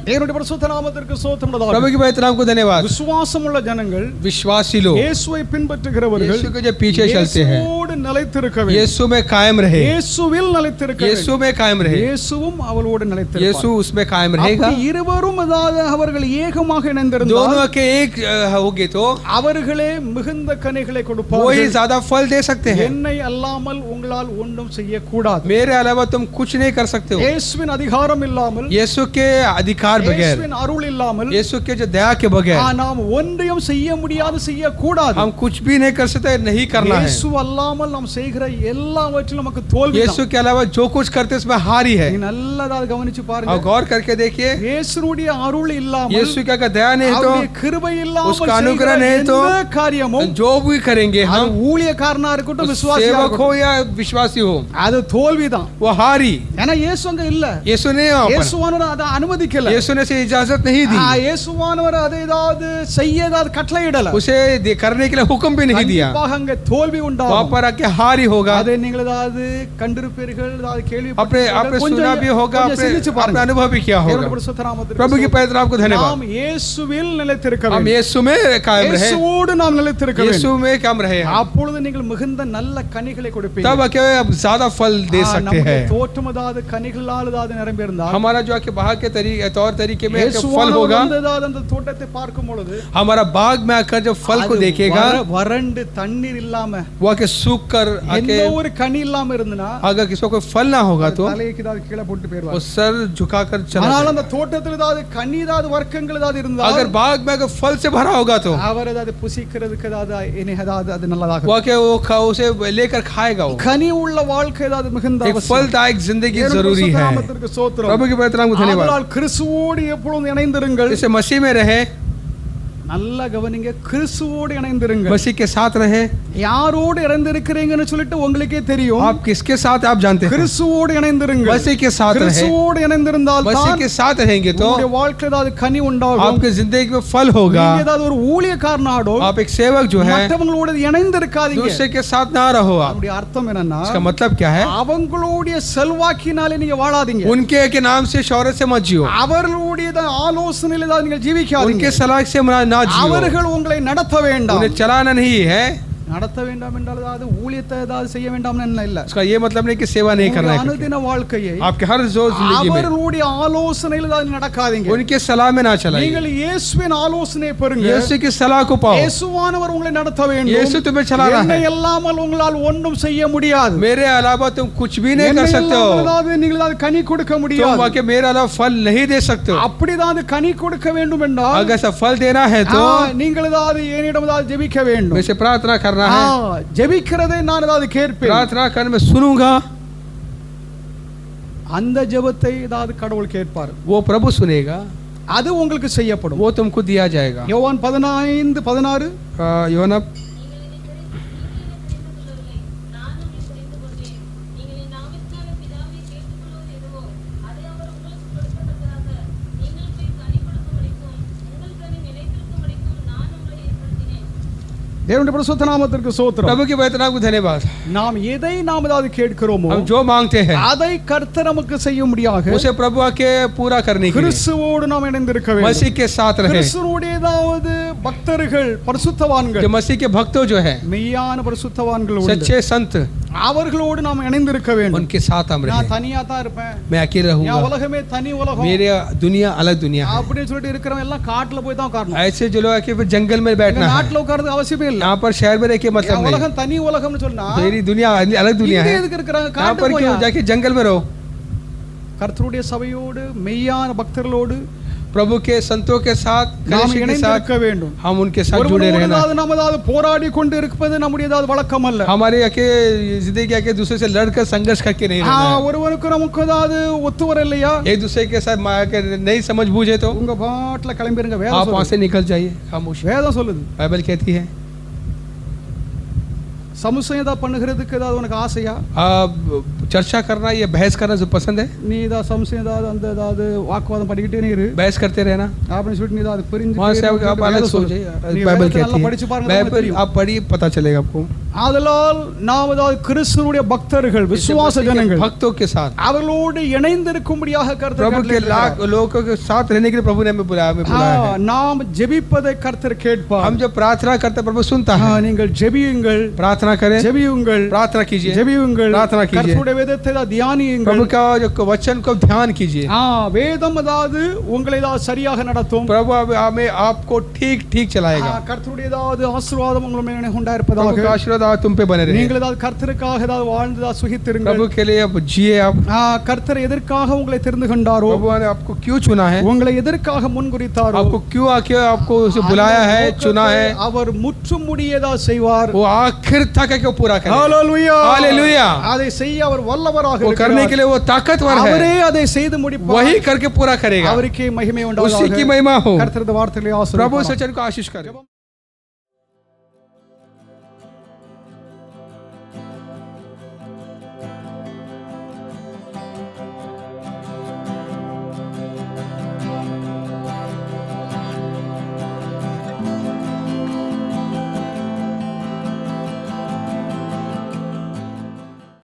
தேவனுடைய பரிசுத்த நாமத்திற்கு ஸ்தோத்திரம் प्रभु உண்டாவதாக. के पवित्र नाम को धन्यवाद। விசுவாசமுள்ள ஜனங்கள், विश्वासी लोग இயேசுவை பின்பற்றுகிறவர்கள் यीशु के जो पीछे चलते हैं, இயேசுவோடு நிலைத்திருக்க வேண்டும். यीशु में कायम रहे, இயேசுவில் நிலைத்திருக்க यीशु வேண்டும். में कायम रहे, இயேசுவும் அவளோடு நிலைத்திருப்பார். यीशु उसमें कायम रहेगा। அப்படி இருவரும் அதாவது அவர்கள் ஏகமாக दोनों இணைந்திருந்தால் के एक होगे तो அவர்களே மிகுந்த கனிகளை वही கொடுப்பார்கள். ज्यादा फल दे सकते हैं। என்னை அல்லாமல் உங்களால் ஒன்றும் செய்யக்கூடாது. मेरे अलावा तुम कुछ नहीं कर सकते हो। இயேசுவின் அதிகாரம் இல்லாமல், यीशु के अधिकार बगैर, இயேசுவின் அருள் இல்லாமல் यीशु के जो दया के बगैर நாம் ஒன்றையும் செய்ய முடியாது, செய்யக்கூடாது. हम कुछ भी नहीं कर सकते, नहीं करना है। இயேசு அல்லாமல் நாம் செய்கிற எல்லாவற்றிலும் நமக்கு தோல்வி. यीशु के अलावा जो कुछ करते उसमें हार ही है। நீ நல்லதா கவனிச்சு और பாருங்க. गौर करके देखिए, இயேசுனுடைய அருள் இல்லாமல், यीशु का दया नहीं அவருடைய तो கிருபை இல்லாமல் उसका अनुग्रह செய்கிற नहीं तो எந்த காரியமும், जो भी करेंगे அது हम, ஊழியக்காரனா இருக்கட்டும், விசுவாசியா सेवक இருக்கட்டும், हो या विश्वासी हो, அது தோல்விதான். वो हारी। ஏன்னா இயேசு அங்க இல்ல. यीशु ने वहाँ पर- இயேசுவானவர் அதை அனுமதிக்கல. यीशु ने से इजाजत नहीं दी, இயேசுவானவர் அதை ஏதாவது செய்ய ஏதாவது கட்டளையிடல. उसे करने के लिए हुक्म भी नहीं दिया। கண்டிப்பாக அங்க தோல்வி वहाँ உண்டாகும். पर आके हार ही होगा। அதை நீங்கள் ஏதாவது கண்டிருப்பீர்கள், ஏதாவது आपने கேள்விப்பட்டிருப்பீர்கள், सुना भी होगा, சிந்திச்சு आपने பாருங்க. अनुभव भी किया தேவனுடைய होगा। பரிசுத்த நாமத்திற்கு प्रभु के ஸ்தோத்திரம். पवित्र नाम को धन्यवाद। நாம் இயேசுவில் நிலைத்திருக்க हम வேண்டும். यीशु में कायम रहे, இயேசுவோடு நாம் நிலைத்திருக்க यीशु வேண்டும். में कायम रहे हम। அப்பொழுது நீங்கள் மிகுந்த நல்ல கனிகளை கொடுப்பீங்க. तब आके अब ज्यादा फल दे सकते நம்முடைய हैं। தோற்றம் ஏதாவது கனிகளால் ஏதாவது நிரம்பி இருந்தால், हमारा जो आके बाहर के तौर तरीके में आके फल இயேசுவானவர் होगा, வந்து ஏதாவது அந்த தோட்டத்தை பார்க்கும் பொழுது हमारा बाग में आकर जब फल को அது देखेगा, வறண்டு தண்ணீர் இல்லாம वो आके सूख कर எந்த आके, ஒரு கனி இல்லாம இருந்தனா अगर किसी को फल ना होगा तो தலைக்கு ஏதாவது கீழே போட்டு वो போயிடுவார். सर झुकाकर चला ஆனால் जाएगा। அந்த தோட்டத்தில் ஏதாவது கனி ஏதாவது வர்க்கங்கள் ஏதாவது अगर இருந்தால், बाग में अगर फल से भरा होगा तो அவர் ஏதாவது புசிக்கிறதுக்கு ஏதாவது ஏதாவது அது நல்லதாக वो आके उसे लेकर खाएगा। वो கனி உள்ள வாழ்க்கை ஏதாவது மிகுந்த एक அவசியம். फलदायक जिंदगी தேவனுடைய जरूरी பரிசுத்த है। நாமத்திற்கு ஸ்தோத்திரம். प्रभु के पवित्र नाम को धन्यवाद। ஆதலால் கிறிஸ்துவோடு எப்பொழுதும் இணைந்திருங்கள். इसे मसीह में रहे, நல்லா கவனிங்க, கிறிஸ்துவோடு இணைந்திருங்கள். मसीह के साथ रहे। யாரோடு இணைந்திருக்கிறீங்கன்னு சொல்லிட்டு உங்களுக்கே தெரியும். आप किसके साथ आप जानते हैं। கிறிஸ்துவோடு இணைந்திருங்கள். मसीह के साथ रहे, கிறிஸ்துவோடு இணைந்திருந்தால் मसीह தான் के साथ रहेंगे तो உங்களுடைய வாழ்க்கையில ஏதாவது கனி உண்டாகும். आपके जिंदगी में फल होगा। நீங்க ஏதாவது ஒரு ஊழியக்காரனாடோ आप एक सेवक जो है மற்றவங்களோடு இணைந்திருக்காதீங்க. दूसरे के साथ ना रहो आप। அப்படி அர்த்தம் என்னன்னா, इसका मतलब क्या है, அவங்களுடைய செல்வாக்கினாலே நீங்க வாழாதீங்க. उनके के नाम से शौहरत से मत जियो, அவர்களுடைய ஆலோசனையில ஏதாவது நீங்க ஜீவிக்காதீங்க. उनके सलाह से ना जियो, அவர்கள் உங்களை நடத்த வேண்டாம். उन्हें चलाना नहीं है। நடத்த வேண்டாம் என்றால் அதாவது ஊழியத்தை ஏதாவது செய்ய வேண்டாம் இல்ல. उसका ये मतलब नहीं कि सेवा नहीं करना है, அனுதின வாழ்க்கையை आपके हर रोज जिंदगी में அவர்களுடைய ஆலோசனையில ஏதாவது நடக்காதீங்க. उनके सलाह में ना चलाइए। நீங்கள் இயேசுவின் ஆலோசனை பெறுங்க. यीशु की सलाह को पाओ। இயேசுவானவர் உங்களை நடத்த வேண்டும். यीशु तुम्हें चलाना என்னை है। இல்லாமல் உங்களால் ஒன்றும் செய்ய முடியாது. मेरे अलावा तुम कुछ भी नहीं என்னை कर सकते இல்லாமல் हो। ஏதாவது நீங்கள் ஏதாவது கனி கொடுக்க तुम முடியாது. आके मेरे अलावा फल नहीं दे सकते हो। அப்படிதான் கனி கொடுக்க வேண்டும் என்றால், अगर ऐसा फल देना है तो நீங்கள் ஏதாவது என்னிடம் ஏதாவது ஜெபிக்க வேண்டும். मुझसे प्रार्थना करना है। ஜெபிக்கிறதை நான் ஏதாவது கேட்பேன். प्रार्थना कर मैं सुनूंगा, அந்த ஜெபத்தை ஏதாவது கடவுள் கேட்பார். वो प्रभु सुनेगा, அது உங்களுக்கு செய்யப்படும். वो तुमको दिया जाएगा। யோவான் 15:16 யோனா தேவனுடைய பரிசுத்த நாமத்திற்கு ஸ்தோத்திரம். प्रभु के पवित्र नाम को धन्यवाद। நாம் எதை நாம் ஏதாவது கேட்கிறோமோ हम जो मांगते हैं அதை கர்த்தர் நமக்கு செய்யும்படியாக उसे प्रभु आके पूरा करने के लिए கிறிஸ்துவோடு நாம் இணைந்திருக்க வேண்டும். मसीह के साथ रहे। கிறிஸ்துவுடையதாவது பக்தர்கள் பரிசுத்தவான்கள், जो मसीह के भक्तों जो है, மெய்யான பரிசுத்தவான்கள் உண்டு. सच्चे संत, அவர்களோடு நாம் இணைந்திருக்க வேண்டும். उनके साथ हम நான் रहे। தனியா தான் இருப்பேன், मैं अकेले என் रहूंगा, உலகமே தனி உலகம் मेरे दुनिया अलग दुनिया है। அப்படின்னு சொல்லிட்டு இருக்கிறவங்க எல்லாம் காட்டுல போய் தான் உட்காரணும். ऐसे जो लोग आके फिर जंगल में எங்க बैठना है, நாட்டுல உட்கார்றது அவசியமே இல்ல. यहाँ पर शहर में रह के मतलब என் नहीं। உலகம் தனி உலகம்னு சொன்னா मेरी दुनिया अलग दुनिया இங்க है, எதுக்கு இருக்கிறாங்க? यहाँ पर காட்டுல क्यों போய் जाके जंगल में रहो। கர்த்தருடைய சபையோடு மெய்யான பக்தர்களோடு प्रभु के संतों के साथ, நாம் कलीसिया के இணைந்திருக்க साथ வேண்டும். हम उनके साथ जुड़े रहना। நமதாவது போராடி கொண்டு இருப்பது நம்முடையதாவது வழக்கம் அல்ல. हमारे आके जिंदगी आके दूसरे से लड़कर संघर्ष करके नहीं रहना है। ஒருவருக்கு நமக்கு ஏதாவது ஒத்து வர இல்லையா, एक दूसरे के साथ नहीं समझ बूझे तो உங்க பாட்டுல கிளம்பிருங்க. आप வேதம் वहां சொல்லுது. से निकल जाइए, खामोश। வேதம் சொல்லுது. बाइबल कहती है சமசயம் ஏதாவது பண்ணுகிறதுக்கு ஏதாவது உனக்கு ஆசையா? चर्चा करना या बहस करना जो पसंद है, நீ ஏதாவது சமசயம் ஏதாவது அந்த ஏதாவது வாக்குவாதம் பண்ணிக்கிட்டே நீ இரு बहस करते रहना, அப்படின்னு சொல்லிட்டு நீ ஏதாவது பிரிஞ்சு वहां से आप अलग सो जाइए। बाइबल कहती है, बाइबल आप पढ़िए, पता चलेगा आपको। ஆதலால் நாம் ஏதாவது கிறிஸ்துவுடைய பக்தர்கள், விசுவாச ஜனங்கள், भक्तों के साथ அவர்களோடு இணைந்திருக்கும்படியாக प्रभु கர்த்தர் के लाख लोगों के साथ रहने के लिए प्रभु ने हमें बुलाया है। நாம் ஜெபிப்பதை கர்த்தர் கேட்பார். हम जब प्रार्थना करते हैं, प्रभु सुनता है। நீங்கள் ஜெபியுங்கள், प्रार्थना करें, ஜெபியுங்கள், प्रार्थना कीजिए, ஜெபியுங்கள், प्रार्थना कीजिए, கர்த்தருடைய வேதத்தை தியானியுங்கள். प्रभु का जो वचन को ध्यान कीजिए। வேதம் அதாவது உங்களை ஏதாவது சரியாக நடத்தும். प्रभु हमें आपको ठीक ठीक चलाएगा। கர்த்தருடைய ஏதாவது ஆசீர்வாதம் உங்கள் மேல் உண்டாயிருப்பதாக. प्रभु का आशीर्वाद तुम पे बने रहे। நீங்கள் ஏதாவது கர்த்தருக்காக ஏதாவது வாழ்ந்து சுகித்திருங்கள். प्रभु के लिए आप जिए। आप கர்த்தர் எதற்காக உங்களை தெரிந்து கொண்டாரோ, प्रभु ने आपको क्यों चुना है, உங்களை எதற்காக முன்குறித்தாரோ, आपको क्यों आके आपको उसे बुलाया है, चुना है, அவர் முற்றும் முடியதா செய்வார். वो आखिर तक के पूरा करेगा। ஹalleluya, हालेलुया। அதை செய்ய அவர் வல்லவராக वो இருக்கிறார். करने के लिए वो ताकतवर है, அவரே அதை செய்து முடிப்பார். वही करके पूरा करेगा। அவருக்கே மகிமை उसी உண்டாவதாக. की महिमा हो। கர்த்தருடைய வார்த்தைகளை ஆசீர்வதிப்பார். प्रभु सचन को आशीष करे।